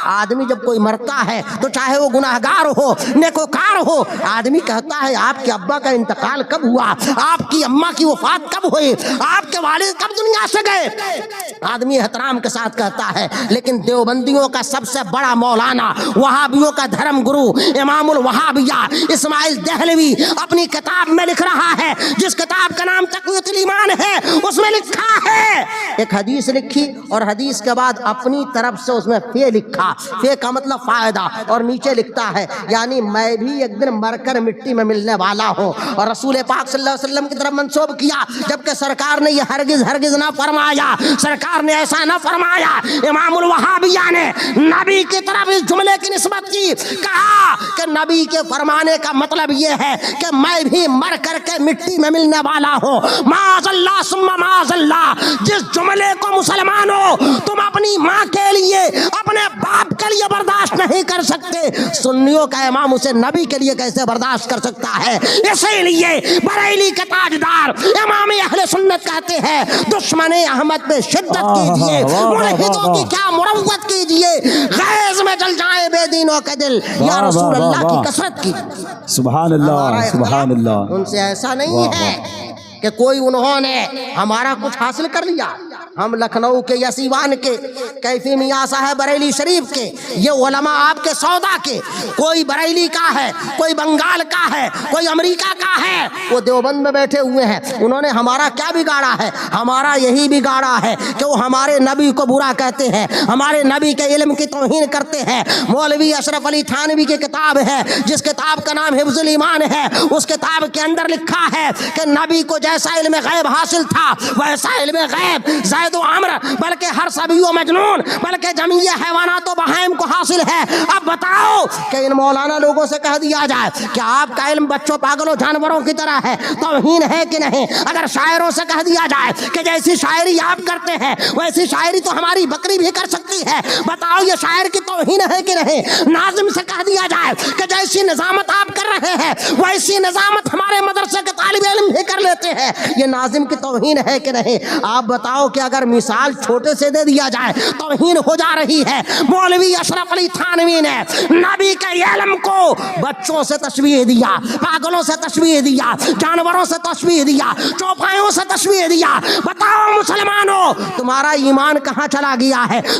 A: آدمی جب کوئی مرتا ہے تو چاہے وہ گناہگار ہو نیکوکار ہو، آدمی کہتا ہے آپ کے ابا کا انتقال کب ہوا، آپ کی اماں کی وفات کب ہوئی، آپ کے والد کب دنیا سے گئے، آدمی احترام کے ساتھ کہتا ہے۔ لیکن دیوبندیوں کا سب سے بڑا مولانا، وہابیوں کا دھرم گرو امام الوہابیہ اسماعیل دہلوی اپنی کتاب میں لکھ رہا ہے، جس کتاب کا نام تقویۃ الایمان ہے، اس میں لکھا ہے، ایک حدیث لکھی اور حدیث کے بعد اپنی طرف سے اس میں فے لکھا، فے کا مطلب فائدہ، اور نیچے لکھتا ہے یعنی میں بھی ایک دن مر کر مٹی میں ملنے والا ہوں، اور رسول پاک صلی اللہ علیہ وسلم کی طرف منسوب کیا، جبکہ سرکار نے یہ ہرگز ہرگز نہ فرمایا، سرکار نے ایسا نہ فرمایا۔ امام الوہابیہ نے نبی کی طرف اس جملے کی نسبت کی، کہا کہ نبی کے فرمانے کا مطلب یہ ہے کہ میں بھی مر کر کے مٹی میں ملنے والا ہوں۔ معاذ اللہ ثم معاذ اللہ، جس جملے کو مسلمانوں تم اپنی ماں کے لیے اپنے باپ کے لیے برداشت نہیں کر سکتے، سنیوں کا امام اسے نبی کے لیے کیسے برداشت کر سکتا ہے؟ اسی لیے بریلی کے تاجدار امام اہل سنت کہتے ہیں دشمن احمد پہ شدت کیجئے، ملحدوں کی کیا مروت کیجئے، غیظ میں جل جائے بے دینوں کے دل، یا رسول اللہ کی کثرت کی۔
B: سبحان اللہ سبحان اللہ۔
A: ان سے ایسا نہیں ہے کہ کوئی انہوں نے ہمارا کچھ حاصل کر لیا، ہم لکھنؤ کے یا سیوان کے کیفی میاں صاحب بریلی شریف کے، یہ علماء آپ کے سودا کے، کوئی بریلی کا ہے، کوئی بنگال کا ہے، کوئی امریکہ کا ہے، وہ دیوبند میں بیٹھے ہوئے ہیں، انہوں نے ہمارا کیا بگاڑا ہے؟ ہمارا یہی بگاڑا ہے کہ وہ ہمارے نبی کو برا کہتے ہیں، ہمارے نبی کے علم کی توہین کرتے ہیں۔ مولوی اشرف علی تھانوی کی کتاب ہے جس کتاب کا نام حفظ الایمان ہے، اس کتاب کے اندر لکھا ہے کہ نبی کو جیسا علم غیب حاصل تھا ویسا علم غیب زید و عمر بلکہ ہر سبی و مجنون بلکہ جمیع حیوانات و بہائم کو حاصل ہے۔ اب بتاؤ کہ ان مولانا لوگوں سے کہہ دیا جائے کہ آپ کا علم بچوں پاگلوں جانوروں کی طرح ہے، توہین ہے کہ نہیں؟ اگر شاعروں سے کہہ دیا جائے کہ جیسی شاعری آپ کرتے ہیں ویسی شاعری تو ہماری بکری بھی کر سکتی ہے، بتاؤ یہ شاعر کی توہین ہے کہ نہیں؟ ناظم سے کہہ دیا جائے کہ جیسی نظامت آپ کر رہے ہیں ویسی نظامت ہمارے مدرسے کے طالب علم بھی کر لیتے ہیں، یہ ناظم کی توہین ہے کہ نہیں؟ آپ بتاؤ کہ اگر مثال چھوٹے سے دے دیا جائے توہین ہو جا رہی ہے۔ مولوی اشرف علی تھانوی نے نبی کے علم کو بچوں سے تشبیہ دیا، پاگلوں سے تشبیہ دیا، جانوروں سے تشبیہ دیا، چوپایوں سے تشبیہ دیا۔ بتاؤ مسلمانوں تمہارا ایمان کہاں چلا گیا ہے؟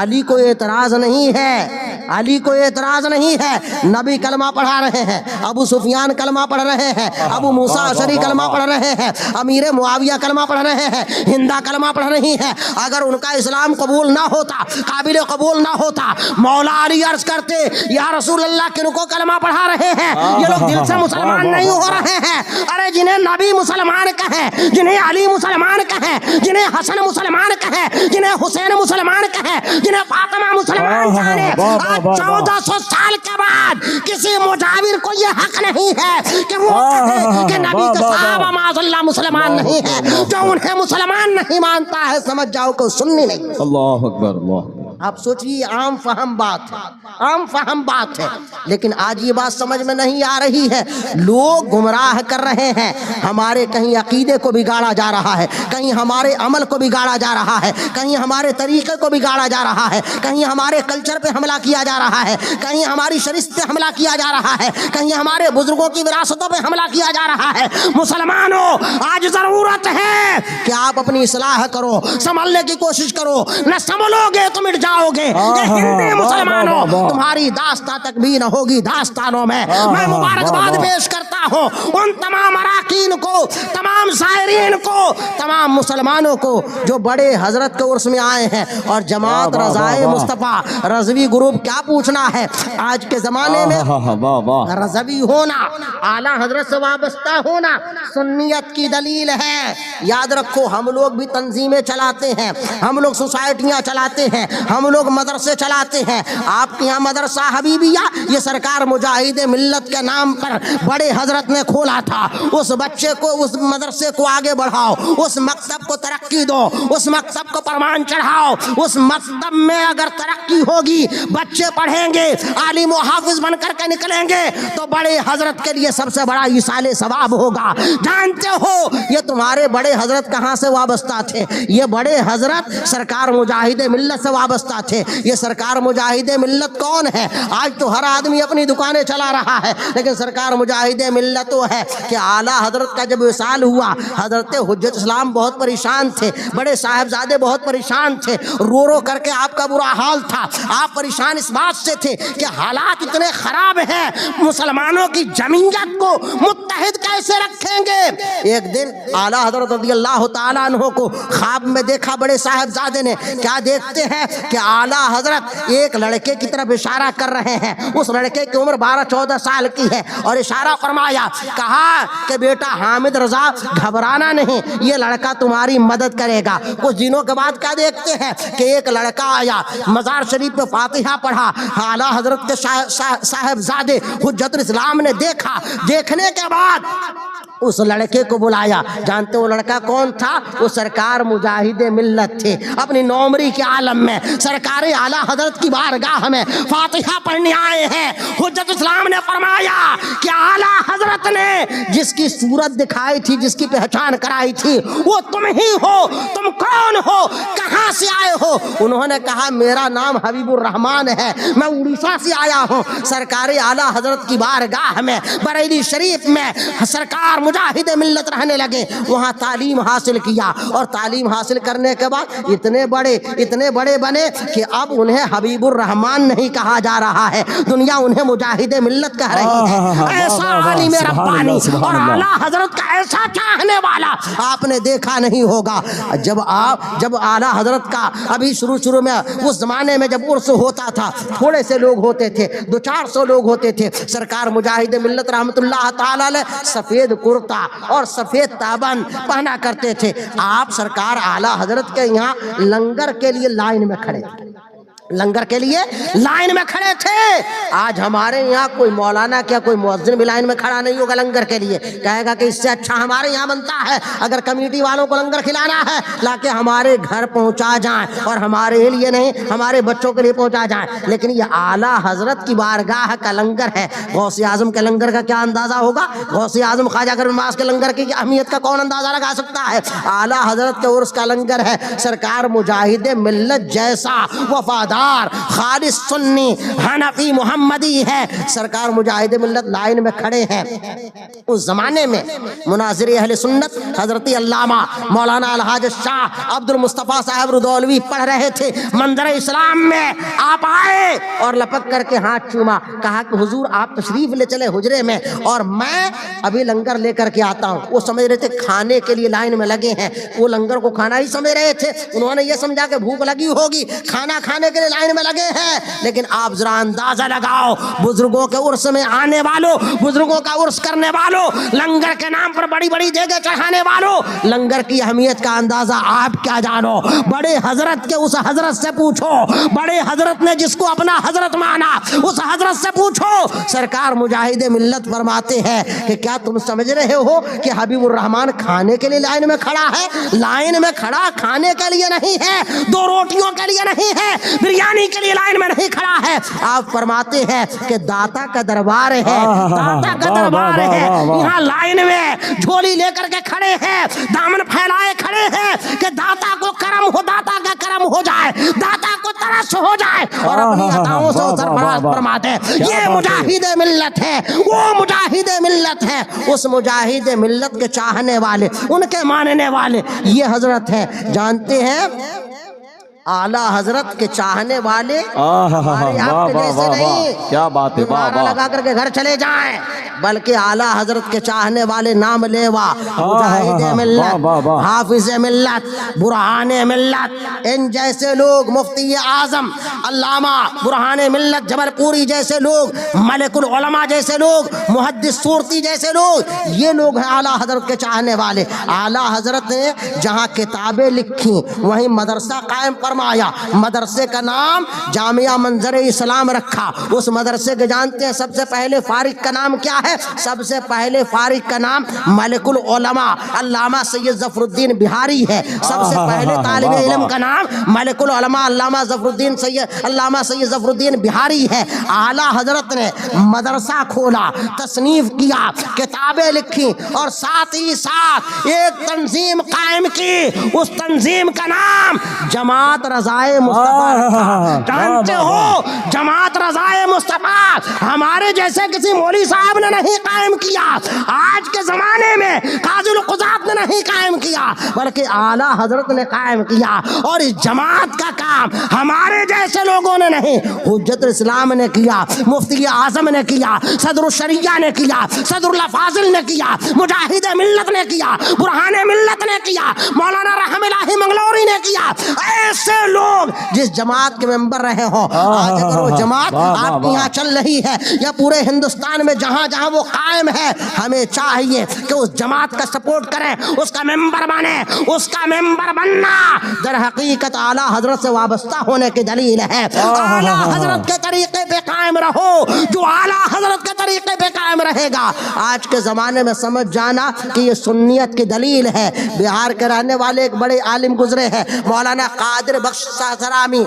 A: علی کو اعتراض نہیں ہے، علی کو اعتراض نہیں ہے، نبی کلمہ پڑھا رہے ہیں، ابو سفیان کلمہ پڑھ رہے ہیں، ابو موسیٰ اشعری کلمہ پڑھ رہے ہیں، امیر معاویہ کلمہ پڑھ رہے ہیں، ہندہ کلمہ پڑھ رہی ہیں۔ اگر ان کا اسلام قبول نہ ہوتا، قابل قبول نہ ہوتا، مولا علی عرض کرتے یا رسول اللہ کن کو کلمہ پڑھا رہے ہیں؟ یہ لوگ دل سے مسلمان نہیں ہو رہے ہیں۔ ارے جنہیں نبی مسلمان کہیں، جنہیں علی مسلمان کہیں، جنہیں حسن مسلمان کہیں، جنہیں حسین مسلمان کہیں، جنہیں فاطمہ مسلمان جانے، آج 1400 سال کے بعد کسی مجاور کو یہ حق نہیں ہے کہ وہ کہے کہ نبی کے صحابہ معاذ اللہ مسلمان نہیں ہے۔ جو انہیں مسلمان نہیں مانتا ہے سمجھ جاؤ کہ سنی نہیں۔
B: اللہ اکبر، اللہ
A: آپ سوچئے عام فہم بات ہے، عام فہم بات ہے، لیکن آج یہ بات سمجھ میں نہیں آ رہی ہے۔ لوگ گمراہ کر رہے ہیں، ہمارے کہیں عقیدے کو بگاڑا جا رہا ہے، کہیں ہمارے عمل کو بگاڑا جا رہا ہے، کہیں ہمارے طریقے کو بگاڑا جا رہا ہے، کہیں ہمارے کلچر پہ حملہ کیا جا رہا ہے، کہیں ہماری شریعت پہ حملہ کیا جا رہا ہے، کہیں ہمارے بزرگوں کی وراثتوں پہ حملہ کیا جا رہا ہے۔ مسلمانوں آج ضرورت ہے کہ آپ اپنی اصلاح کرو، سنبھلنے کی کوشش کرو، نہ سنبھلو گے تو مٹ جاؤ گے۔ یہ ہندی مسلمانوں تمہاری داستان تک بھی نہ ہوگی داستانوں میں۔ میں مبارکباد پیش کرتا ہوں ان تمام اراکین کو، تمام زائرین کو، تمام مسلمانوں کو جو بڑے حضرت کے عرس میں آئے ہیں، اور جماعت رضائے مصطفیٰ رضوی گروپ کیا پوچھنا ہے آج کے زمانے میں؟ رضوی ہونا، اعلیٰ حضرت سے وابستہ ہونا سنیت کی دلیل ہے۔ یاد رکھو ہم لوگ بھی تنظیمیں چلاتے ہیں، ہم لوگ سوسائٹیاں چلاتے ہیں، ہم لوگ مدرسے چلاتے ہیں۔ آپ کے یہاں مدرسہ حبیبیہ یہ سرکار مجاہد ملت کے نام پر بڑے حضرت نے کھولا تھا۔ اس بچے کو، اس مدرسے کو آگے بڑھاؤ، اس مکتب کو ترقی دو، اس مکتب کو پروان چڑھاؤ۔ اس مکتب میں اگر ترقی ہوگی، بچے پڑھیں گے، عالم و حافظ بن کر کے نکلیں گے، تو بڑے حضرت کے لیے سب سے بڑا ایصال ثواب ہوگا۔ جانتے ہو یہ تمہارے بڑے حضرت کہاں سے وابستہ تھے؟ یہ بڑے حضرت سرکار مجاہد ملت سے وابستہ تھے۔ یہ سرکار مجاہد ملت کون ہے؟ آج تو ہر آدمی اپنی دکانیں چلا رہا ہے، لیکن سرکار مجاہد ملت وہ ہے کہ اعلیٰ حضرت کا جب وصال ہوا، حضرت حجت اسلام بہت پریشان تھے، بڑے صاحبزادے بہت پریشان تھے، رو رو کر کے آپ کا برا حال تھا۔ آپ پریشان اس بات سے تھے کہ حالات اتنے خراب ہیں، مسلمانوں کی جمعیت کو متحد کیسے رکھیں گے؟ ایک دن اعلیٰ حضرت رضی اللہ تعالیٰ عنہ کو خواب میں دیکھا بڑے صاحبزادے نے۔ کیا دیکھتے ہیں کہ اعلیٰ حضرت ایک لڑکے کی طرف اشارہ کر رہے ہیں، اس لڑکے کی عمر 12-14 سال کی ہے، اور اشارہ فرمایا، کہا کہ بیٹا حامد رضا گھبرانا نہیں، یہ لڑکا تمہاری مدد کرے گا۔ کچھ دنوں کے بعد کیا دیکھتے ہیں کہ ایک لڑکا آیا، مزار شریف پہ فاتحہ پڑھا، اعلیٰ حضرت کے صاحبزادے حجت الاسلام نے دیکھا، دیکھنے کے بعد اس لڑکے کو بلایا۔ جانتے وہ لڑکا کون تھا؟ وہ سرکار مجاہد ملت تھے۔ اپنی نومری کے عالم میں سرکار اعلیٰ حضرت کی بارگاہ میں فاتحہ پڑھنے آئے ہیں۔ حجت اسلام نے فرمایا کہ اعلیٰ حضرت نے جس کی صورت دکھائی تھی، جس کی پہچان کرائی تھی، وہ تم ہی ہو۔ تم کون ہو؟ کہاں سے آئے ہو؟ انہوں نے کہا میرا نام حبیب الرحمان ہے، میں اڑیسہ سے آیا ہوں۔ سرکار اعلیٰ حضرت کی بارگاہ میں بریلی شریف میں سرکار مجاہد ملت رہنے لگے، وہاں تعلیم حاصل کیا، اور تعلیم حاصل کرنے کے بعد اتنے بڑے بنے کہ اب انہیں حبیب الرحمان نہیں کہا جا رہا ہے، دنیا انہیں مجاہد ملت کہہ رہی ہے۔ ایسا عالم ربانی اور اعلیٰ حضرت کا ایسا چاہنے والا آپ نے دیکھا نہیں ہوگا۔ جب اعلیٰ حضرت کا ابھی شروع میں اس زمانے میں جب عرس ہوتا تھا، تھوڑے سے لوگ ہوتے تھے، 200-400 لوگ ہوتے تھے۔ سرکار مجاہد ملت رحمت اللہ تعالی علیہ سفید کرتا اور سفید تابن پہنا کرتے تھے۔ آپ سرکار اعلیٰ حضرت کے یہاں لنگر کے لیے لائن میں کھڑے تھے، لنگر کے لیے لائن میں کھڑے تھے۔ آج ہمارے یہاں کوئی مولانا کیا کوئی مؤذن بھی لائن میں کھڑا نہیں ہوگا لنگر کے لیے، کہے گا کہ اس سے اچھا ہمارے یہاں بنتا ہے، اگر کمیٹی والوں کو لنگر کھلانا ہے لا کے ہمارے گھر پہنچا جائیں، اور ہمارے لیے نہیں ہمارے بچوں کے لیے پہنچا جائیں۔ لیکن یہ اعلیٰ حضرت کی بارگاہ کا لنگر ہے۔ غوث اعظم کے لنگر کا کیا اندازہ ہوگا؟ غوث اعظم خواجہ گرماس کے لنگر کی اہمیت کا کون اندازہ لگا سکتا ہے؟ اعلیٰ حضرت کے عرس کا لنگر ہے۔ سرکار مجاہد ملت جیسا وفادار دار خالص سنی حنفی محمدی ہے. سرکار مجاہد ملت لائن میں کھڑے ہیں. اس زمانے میں مناظر اہل سنت حضرت علامہ مولانا الحاج شاہ عبد المصطفیٰ صاحب رودولوی پڑھ رہے تھے. منظر اسلام میں آپ آئے اور لپک کر کے ہاتھ چوما, کہا کہ حضور آپ تشریف لے چلے حجرے میں اور میں ابھی لنگر لے کر کے آتا ہوں. وہ سمجھ رہے تھے کھانے کے لیے لائن میں لگے ہیں, وہ لنگر کو کھانا ہی سمجھ رہے تھے. انہوں نے یہ سمجھا کہ بھوک لگی ہوگی, کھانا کھانے کے لیے لائن میں لگے ہیں. لیکن آپ ذرا اندازہ لگاؤ, بزرگوں کے عرس میں آنے والوں, بزرگوں کا عرس کرنے والوں, لنگر کے نام پر بڑی بڑی جگہ چڑھانے والوں, لنگر کی اہمیت کا اندازہ آپ کیا جانو. بڑے حضرت کے اس حضرت سے پوچھو, بڑے حضرت نے جس کو اپنا حضرت مانا اس حضرت سے پوچھو. سرکار مجاہد ملت فرماتے ہیں کہ کیا تم سمجھ رہے ہو کہ حبیب الرحمان کھانے کے لیے لائن میں کھڑا ہے؟ لائن میں کھڑا کھانے کے لیے نہیں ہے, دو روٹیوں کے لیے نہیں ہے, بریانی کے لیے لائن میں نہیں کھڑا ہے. آپ فرماتے ہیں کہ داتا کا دربار ہے, داتا کا دربار ہے. یہاں لائن میں جھولی لے کر کے کھڑے ہیں, دامن پھیلائے کھڑے ہیں کہ داتا کو کرم ہو, داتا کا کرم ہو جائے, داتا کو ترس ہو جائے اور اپنی عطاؤں سے سرفراز فرماتے ہیں. یہ مجاہد ملت ہے, وہ مجاہد ملت ہے. اس مجاہد ملت کے چاہنے والے, ان کے ماننے والے یہ حضرت ہیں. جانتے ہیں اعلیٰ حضرت کے چاہنے والے ہمارے آپ کے جیسے نہیں,
B: کیا بات ہے,
A: نعرہ لگا کر کے گھر چلے جائیں, بلکہ اعلیٰ حضرت کے چاہنے والے نام لیوا مجاہد ملت, حافظ ملت, برہان ملت, ان جیسے لوگ, مفتی اعظم علامہ برہان ملت جبل پوری جیسے لوگ, ملک العلماء جیسے لوگ, محدث صورتی جیسے لوگ, یہ لوگ ہیں اعلیٰ حضرت کے چاہنے والے. اعلیٰ حضرت نے جہاں کتابیں لکھی وہیں مدرسہ قائم فرمایا. مدرسے کا نام جامعہ منظر اسلام رکھا. اس مدرسے کے جانتے ہیں سب سے پہلے فارغ کا نام کیا ہے؟ سب سے پہلے فارغ کا نام ملک العلماء علامہ سید ظفر الدین بہاری ہے. سب سے پہلے طالب علم کا نام ملک العلماء علامہ سید ظفر الدین بہاری ہے. اعلیٰ حضرت نے مدرسہ کھولا, تصنیف کیا, کتابیں لکھی اور ساتھ ہی ساتھ ایک تنظیم قائم کی. اس تنظیم کا نام جماعت رضائے مصطفیٰ. جانتے ہو جماعت رضائے مصطفیٰ ہمارے جیسے کسی مولوی صاحب نے نہیں قائم کیا, آج کے زمانے میں قاضی القضات نے نہیں قائم کیا, بلکہ اعلیٰ حضرت نے قائم کیا. اور اس جماعت کا کام ہمارے جیسے لوگوں نے نہیں, حجت الاسلام نے کیا, مفتی اعظم نے کیا, صدر الشریعہ نے کیا, صدر الفاضل نے کیا, مجاہد ملت نے کیا, برہان ملت نے کیا, مولانا رحم الہی منگلوری نے کیا. ایسے لوگ جس جماعت کے ممبر رہے ہوں, آج اگر وہ جماعت آپ کے یہاں چل رہی ہے یا پورے ہندوستان میں جہاں جہاں وہ قائم ہے, ہمیں چاہیے کہ اس جماعت کا سپورٹ کریں, اس کا ممبر بنے. اس کا ممبر بننا در حقیقت اعلیٰ حضرت سے وابستہ ہونے کی دلیل ہے. اعلیٰ حضرت کے طریقے پہ قائم رہو, جو اعلیٰ حضرت کے طریقے پہ قائم رہے گا. آج کے زمانے میں سمجھ جانا کہ یہ سنیت کی دلیل ہے. بہار کے رہنے والے ایک بڑے عالم گزرے ہیں, مولانا قادر بخش ساسرامی.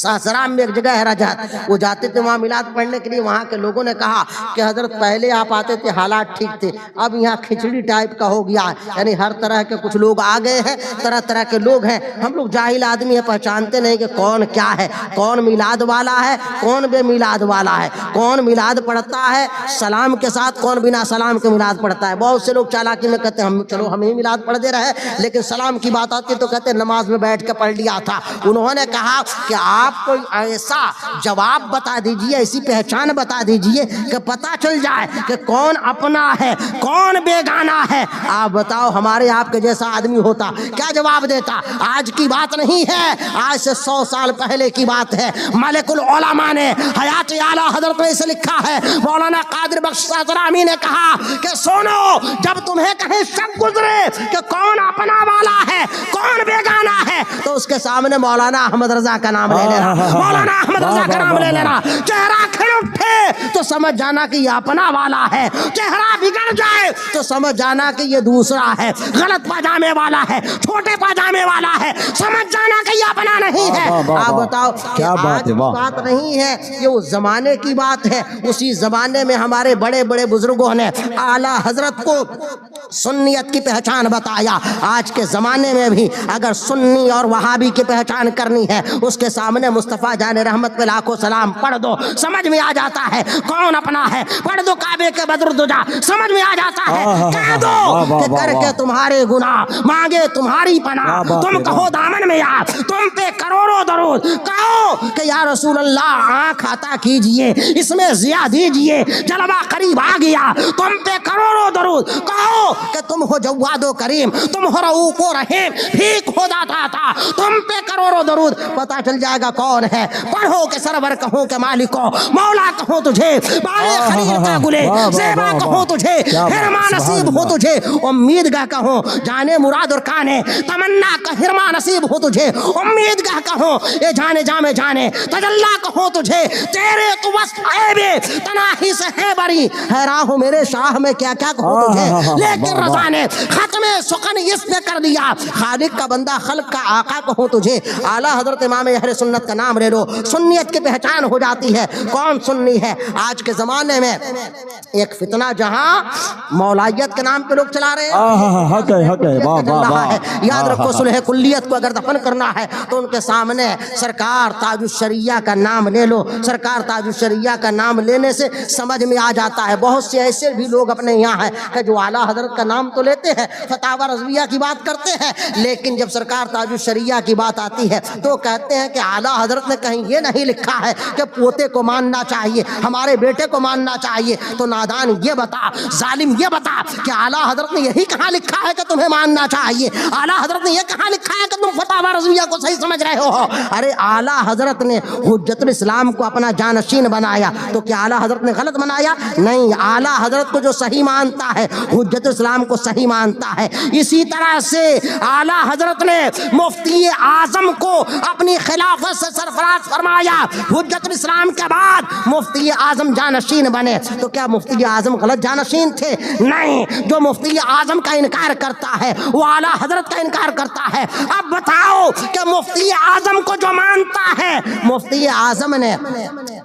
A: ساسرام میں ایک جگہ ہے رجعت, وہ جاتے تھے وہاں میلاد پڑھنے کے لیے. وہاں کے لوگوں نے کہا کہ حضرت پہلے آپ آتے تھے حالات ٹھیک تھے, اب یہاں کھچڑی ٹائپ کا ہو گیا, یعنی ہر طرح کے کچھ لوگ آ گئے ہیں, طرح طرح کے لوگ ہیں. ہم لوگ جاہل آدمی ہیں, پہچانتے نہیں کہ کون کیا ہے, کون میلاد والا ہے, کون بے میلاد والا ہے, کون میلاد پڑھتا ہے سلام کے ساتھ, کون بنا سلام کے میلاد پڑھتا ہے. بہت سے لوگ چالاکی میں کہتے ہیں ہم چلو ہم ہی میلاد پڑھ دے رہے, لیکن سلام کی بات آتی تو کہتے ہیں نماز میں بیٹھ کے پڑھ لیا تھا. انہوں نے کہا کہ آپ کوئی ایسا جواب بتا دیجئے, ایسی پہچان بتا دیجئے کہ پتہ چل جائے کہ کون اپنا ہے کون بیگانہ ہے. آپ بتاؤ ہمارے آپ کے جیسا آدمی ہوتا کیا جواب دیتا؟ آج کی بات نہیں ہے, آج سے 100 سال پہلے کی بات ہے. ملک العلماء نے حیات اعلیٰ حضرت نے اسے لکھا ہے. مولانا قادر بخش ساسرامی نے کہا کہ سنو, جب تمہیں کہیں شک گزرے کہ کون اپنا والا ہے کون بیگانہ ہے, تو اس کے سامنے مولانا احمد رضا کا نام لے لینا, مولانا احمد رضا کا نام لے لینا. چہرہ کھل اٹھے تو سمجھ جانا کہ یہ اپنا والا ہے, چہرہ بگڑ جائے تو سمجھ جانا کہ یہ دوسرا ہے, غلط پاجامے والا ہے, چھوٹے پاجامے والا ہے, سمجھ جانا کہ یہ اپنا نہیں ہے. آپ بتاؤ کیا بات نہیں ہے, یہ اس زمانے کی بات ہے. اسی زمانے میں ہمارے بڑے بڑے بزرگوں نے اعلیٰ حضرت کو سنیت کی پہچان بتایا. آج کے زمانے میں بھی اگر سنی اور وہابی کی پہچان کرنی ہے, اس کے سامنے مصطفیٰ جان رحمت پہ لاکھوں سلام پڑھ دو, سمجھ میں آ جاتا ہے کون اپنا ہے. پڑھ دو کعبے کے بدردجا, سمجھ میں آ جاتا ہے. کہہ دو کہ کر کے تمہارے گناہ مانگے تمہاری پناہ, تم کہو دامن میں یار تم پہ کروڑوں درود, کہو کہ یا رسول اللہ آنکھ عطا کیجئے, اس میں ضیاء دیجئے, جلوہ قریب آ گیا, تم پہ کروڑوں درود, کہو کہ تم ہو جواد و کریم, تم ہو رؤوف و رحیم, بھیک ہو داتا تھا, تم پہ کروڑوں درود. پتہ چل جائے گا کون ہے. پڑھو کہ سرور کہوں کہ مالکو, مولا کہوں تجھے, بالے خلیل کا گلے, زیبا کہوں تجھے, ہرما نصیب ہو تجھے, امیدگاہ کہوں جانے مراد اور کانے, تمنا کا ہرما نصیب ہو تجھے, امیدگاہ کہوں اے جانے جامے جانے, تجلا کہوں تجھے, تیرے تو وصف عیبے تناہی سے ہے بری, حیران ہوں میرے شاہ میں کیا کیا کہوں تجھے. لیکن رضا نے ختم سخن اس پہ کر دیا, خالق کا بندہ خلق کا آقا کہوں تجھے. اعلیٰ حضرت امام اہل سنت کا نام لے لو, سنیت کی پہچان ہو جاتی ہے کون سنی ہے. آج کے زمانے میں ایک فتنہ جہاں مولائیت کے نام پہ لوگ چلا رہے ہیں,
B: حق ہے, حق ہے, واہ واہ واہ.
A: یاد رکھو صلح کلیت کو اگر دفن کرنا ہے تو ان کے سامنے سرکار تاج الشریعہ کا نام لے لو. سرکار تاج الشریعہ کا نام لینے سے سمجھ میں آ جاتا ہے. بہت سے ایسے بھی لوگ اپنے یہاں ہیں کہ جو اعلیٰ حضرت کا نام تو لیتے ہیں, فتاوی رضویہ کی بات کرتے ہیں, لیکن جب سرکار تاج الشریعہ کی بات آتی ہے تو کہتے ہیں کہ اعلیٰ حضرت نے کہیں یہ نہیں لکھا ہے کہ پوتے کو ماننا چاہیے, ہمارے بیٹے کو ماننا چاہیے. تو نادان یہ بتا, ظالم یہ بتا کہ اعلیٰ حضرت نے یہی کہاں لکھا ہے کہ تمہیں ماننا چاہیے, اعلیٰ حضرت نے یہ کہاں لکھا ہے کہ تم فتاوی رضویہ کو صحیح سمجھ رہے ہو. ارے اعلیٰ حضرت نے حجت الاسلام کو اپنا جانشین بنایا, تو کیا اعلیٰ حضرت نے غلط بنایا؟ نہیں, اعلیٰ حضرت کو جو صحیح مانتا ہے حجت الاسلام کو صحیح مانتا ہے. اسی طرح سے اعلیٰ حضرت نے مفتی اعظم کو اپنی خلافت سے سرفراز فرمایا, حجت الاسلام کے بعد مفتی اعظم جانشین بنے. تو کیا مفتی اعظم غلط جانشین تھے؟ نہیں, جو مفتی اعظم کا انکار کرتا ہے وہ اعلیٰ حضرت کا انکار کرتا ہے. اب بتاؤ کہ مفتی اعظم کو جو مانتا ہے, مفتی اعظم نے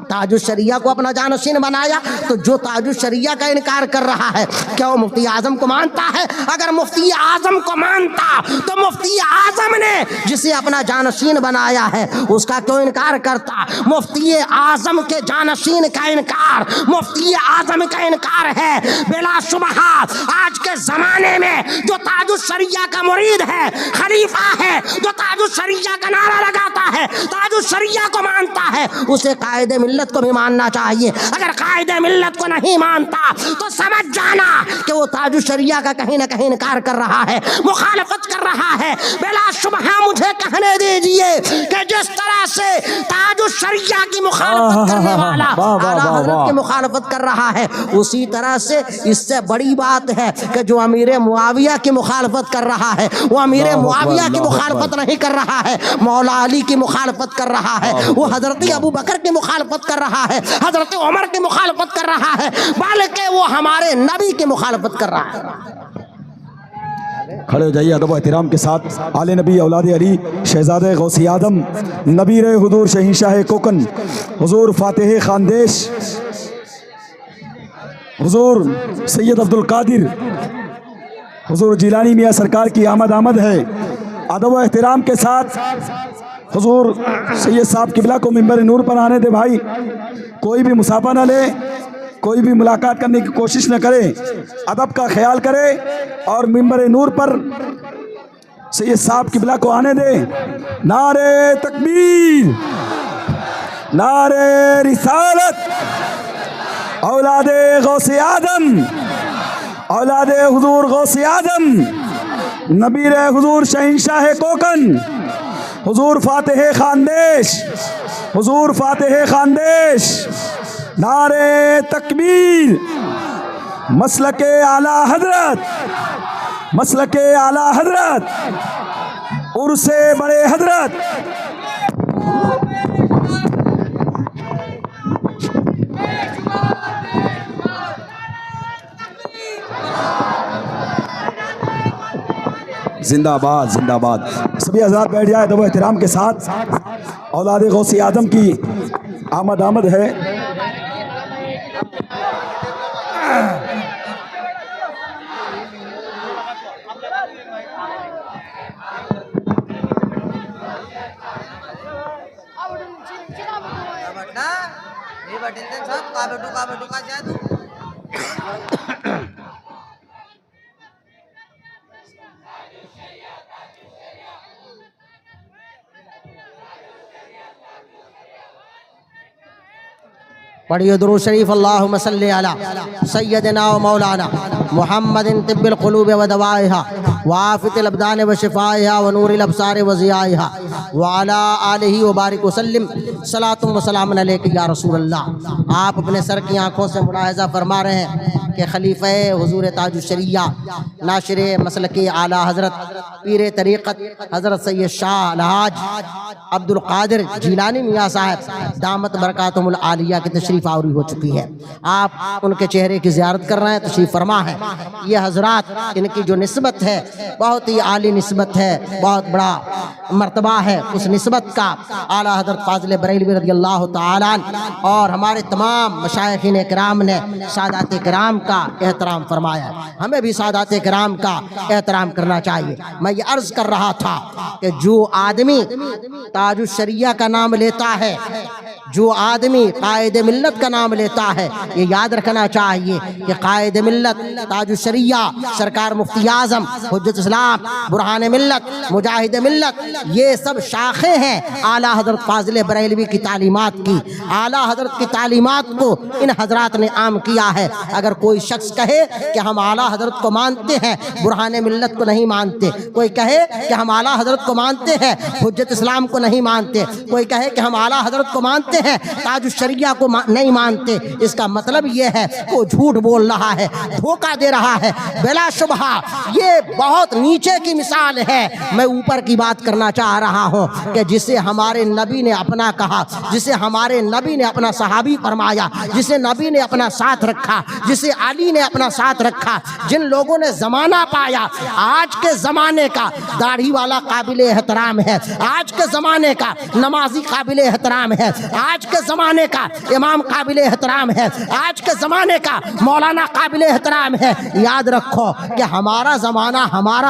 A: تاج الشریعہ کو اپنا جانشین بنایا, تو جو تاج الشریعہ کا انکار کر رہا ہے کیا وہ مفتی اعظم کو مانتا ہے؟ اگر مفتی اعظم کو مانتا تو مفتی اعظم نے جسے اپنا جانشین بنایا ہے اس کا کیوں انکار کرتا؟ مفتی اعظم کے جانشین کا انکار مفتی اعظم کا انکار ہے. بلا شبہ آج کے زمانے میں جو تاج الشریعہ کا مرید ہے, خلیفہ ہے, جو تاج الشریعہ کا نعرہ لگاتا ہے, تاج الشریعہ کو مانتا ہے, اسے قائد ملت کو بھی ماننا چاہیے. اگر قائد ملت کو نہیں مانتا تو سمجھ جانا کہ وہ تاج الشریعہ کا کہیں نہ کہیں انکار کر رہا ہے, مخالفت کر رہا ہے. بلا شبہ مجھے کہنے دیجئے کہ جس طرح سے تاج الشریعہ کی مخالفت کرنے والا اعلیٰ حضرت کی مخالفت کر رہا ہے, اسی طرح سے اس سے بڑی بات ہے کہ جو امیر معاویہ کی مخالفت کر رہا ہے وہ امیر معاویہ کی مخالفت نہیں کر رہا ہے, مولا علی کی مخالفت کر رہا ہے, وہ حضرت ابو بکر کی مخالفت کر رہا ہے, حضرت عمر کی مخالفت کر رہا ہے, بلکہ وہ ہمارے نبی کی مخالفت کر رہا ہے.
B: کھڑے ہو جائیے ادب و احترام کے ساتھ. آل نبی اولاد علی شہزادہ غوثی اعظم نبیر حضور شہنشاہ کوکن حضور فاتح خاندیش حضور سید عبد القادر حضور جیلانی میاں سرکار کی آمد ہے. ادب و احترام کے ساتھ حضور سید صاحب قبلہ کو منبر نور پر آنے دے. بھائی کوئی بھی مسافہ نہ لے, کوئی بھی ملاقات کرنے کی کوشش نہ کرے, ادب کا خیال کرے اور منبر نور پر سید صاحب قبلہ کو آنے دے. نعرہ تکبیر, نعرہ رسالت, اولاد غوث اعظم, اولاد حضور غوث اعظم نبیر حضور شہنشاہ کوکن حضور فاتح خاندیش, حضور فاتح خاندیش. نعرہ تکبیر, مسلک اعلیٰ حضرت, مسلک اعلیٰ حضرت, عرص بڑے حضرت. زندہ آباد, زندہ آباد. سبھی حضرات بیٹھ جائے ادب و احترام کے ساتھ. اولاد غوثی اعظم کی آمد ہے.
A: پڑھیے درود شریف اللہم صلی علی سیدنا و مولانا محمد طب القلوب و دوائها وعافیت الابدان و شفائها و نور الابصار و ضیائها وعلی آلہ وبارک وسلم صلاۃ و سلام علیک یا رسول اللہ۔ آپ اپنے سر کی آنکھوں سے ملاحظہ فرما رہے ہیں کہ خلیفہ حضور تاج الشریعہ ناشر مسلک اعلیٰ حضرت پیر طریقت حضرت سید شاہ الحاج عبد القادر جیلانی میاں صاحب دامت برکاتہم العالیہ کی تشریف آوری ہو چکی ہے۔ آپ ان کے چہرے کی زیارت کر رہے ہیں، تشریف فرما ہے۔ یہ حضرات ان کی جو نسبت ہے بہت ہی عالی نسبت ہے، بہت بڑا مرتبہ ہے، اس نسبت کا اعلیٰ حضرت فاضل بریلوی رضی اللہ تعالیٰ عنہ اور ہمارے تمام مشائخین کرام نے سادات کرام کا احترام فرمایا ہے۔ ہمیں بھی سادات کرام کا احترام کرنا چاہیے۔ میں یہ عرض کر رہا تھا کہ جو آدمی تاج الشریعہ کا نام لیتا ہے، جو آدمی قائد ملت کا نام لیتا ہے، یہ یاد رکھنا چاہیے کہ قائد ملت تاج الشریعہ سرکار مفتی اعظم حجت اسلام برہان ملت مجاہد ملت یہ سب شاخیں ہیں اعلیٰ حضرت فاضل بریلوی کی تعلیمات کی۔ اعلیٰ حضرت کی تعلیمات کو ان حضرات نے عام کیا ہے۔ اگر کوئی شخص کہے کہ ہم اعلیٰ حضرت کو مانتے ہیں برہان ملت کو نہیں مانتے، کوئی کہے کہ ہم اعلیٰ حضرت کو مانتے ہیں حجت اسلام کو نہیں مانتے، کوئی کہے کہ ہم اعلیٰ حضرت کو مانتے ہیں تاج الشریعہ کو نہیں مانتے، اس کا مطلب یہ ہے وہ جھوٹ بول رہا ہے، دھوکہ دے رہا ہے۔ بلا شبہ یہ بہت نیچے کی مثال ہے۔ میں اوپر کی بات کرنا چاہ رہا ہوں کہ جسے ہمارے نبی نے اپنا کہا، جسے ہمارے نبی نے اپنا صحابی فرمایا، جسے نبی نے اپنا ساتھ رکھا، جسے علی نے اپنا ساتھ رکھا، جن لوگوں نے زمانہ پایا، آج کے زمانے کا داڑھی والا قابل احترام ہے، آج کے زمانے کا نمازی قابل احترام ہے، آج کے زمانے کا امام قابل احترام ہے، آج کے زمانے کا مولانا قابل احترام ہے۔ یاد رکھو کہ ہمارا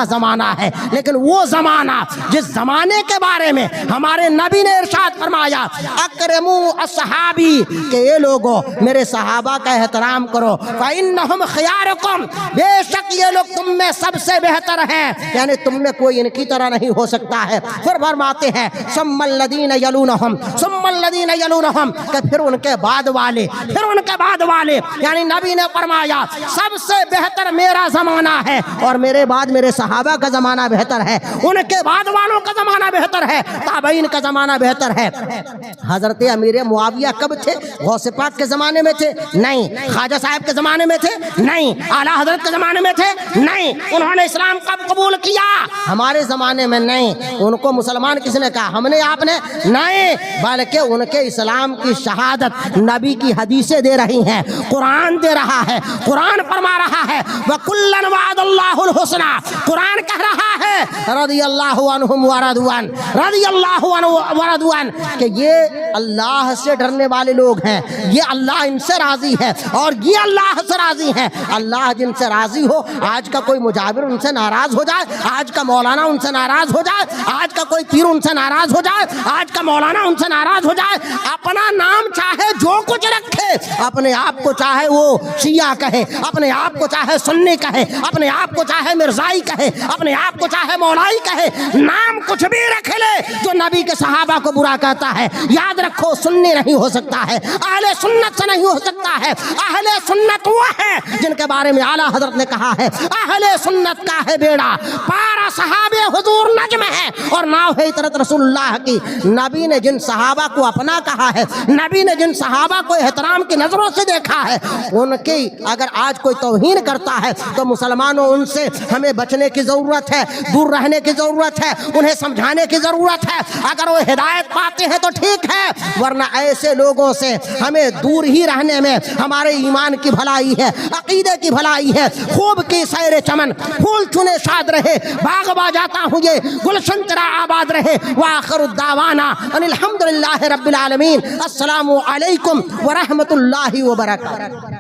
A: زمانہ ہے، لیکن وہ زمانہ جس زمانے کے بارے میں ہمارے نبی نے ارشاد فرمایا اکرموا اصحابی کہ یہ لوگوں میرے صحابہ کا احترام کرو، فإنہم خیارکم بے شک یہ لوگ تم میں سب سے بہتر ہیں، یعنی تم میں کوئی ان کی طرح نہیں ہو سکتا ہے۔ پھر فرماتے ہیں ثم الذین یلونہم ثم الذین یلونہم کہ پھر ان کے بعد والے، پھر ان کے بعد والے، یعنی نبی نے فرمایا سب سے بہتر میرا زمانہ ہے اور میرے بعد میرے صحابہ کا زمانہ بہتر ہے، ان کے بعد والوں کا زمانہ بہتر ہے، تابعین کا زمانہ بہتر ہے۔ حضرت امیر معاویہ کب تھے؟ غوث پاک کے زمانے میں تھے؟ نہیں۔ خواجہ صاحب کے زمانے میں تھے؟ نہیں۔ اعلیٰ حضرت کے زمانے میں تھے؟ نہیں۔ انہوں نے اسلام کب قبول کیا؟ ہمارے زمانے میں نہیں۔ ان کو مسلمان کس نے کہا؟ ہم نے، آپ نے نہیں، بلکہ ان کے اسلام کی شہادت نبی کی حدیثیں دے رہی ہیں، قرآن دے رہا ہے، قرآن فرما رہا ہے وَكُلًّا وَعَدَ اللَّهُ الْحُسْنَى، قرآن کہہ رہا ہے رضی اللہ عنہم ورضوا عنہ، رضی اللہ عنہ ورضوا عنہ کہ یہ اللہ سے ڈرنے والے لوگ ہیں، یہ اللہ ان سے راضی ہے اور یہ اللہ سے راضی ہیں۔ اللہ جن سے راضی ہو، آج کا کوئی مجاور ان سے ناراض ہو جائے، آج کا مولانا ان سے ناراض ہو جائے، آج کا کوئی پیر ان سے ناراض ہو جائے، آج کا مولانا ان سے ناراض ہو جائے، اپنا نام چاہے جو کچھ رکھے، اپنے آپ کو چاہے وہ شیعہ کہے، اپنے آپ کو چاہے سنی کہے، اپنے آپ کو چاہے مرزائی کہے، اپنے آپ کو چاہے مولائی کہے، نام کچھ بھی رکھ لے جو نبی کے صحابہ کو برا کہتا ہے، یاد رکھو سنی نہیں ہو سکتا ہے، اہل سنت سے نہیں ہو سکتا ہے۔ اہل سنت وہ ہے جن کے بارے میں اعلیٰ حضرت نے کہا ہے اہل سنت کا ہے بیڑا پارا صحابہ حضور نجم ہے اور ناؤ ہے اطرت رسول اللہ کی۔ نبی نے جن صحابہ کو اپنا کہا ہے، نبی نے جن صحابہ کو احترام کی نظروں سے دیکھا ہے، ان کی اگر آج کوئی توہین کرتا ہے تو مسلمانوں ان سے ہمیں بچنے کی ضرورت ہے، دور رہنے کی ضرورت ہے، انہیں سمجھانے کی ضرورت ہے۔ اگر وہ ہدایت پاتے ہیں تو ٹھیک ہے، ورنہ ایسے لوگوں سے ہمیں دور ہی رہنے میں ہمارے ایمان کی بھلائی ہے، عقیدے کی بھلائی ہے۔ خوب کی سیر چمن، پھول چنے شاد رہے، باغ با جاتا ہوں یہ گلشن تیرا آباد رہے۔ وآخر الدعوانا ان الحمدللہ رب العالمین۔ السلام علیکم ورحمۃ اللہ وبرکاتہ۔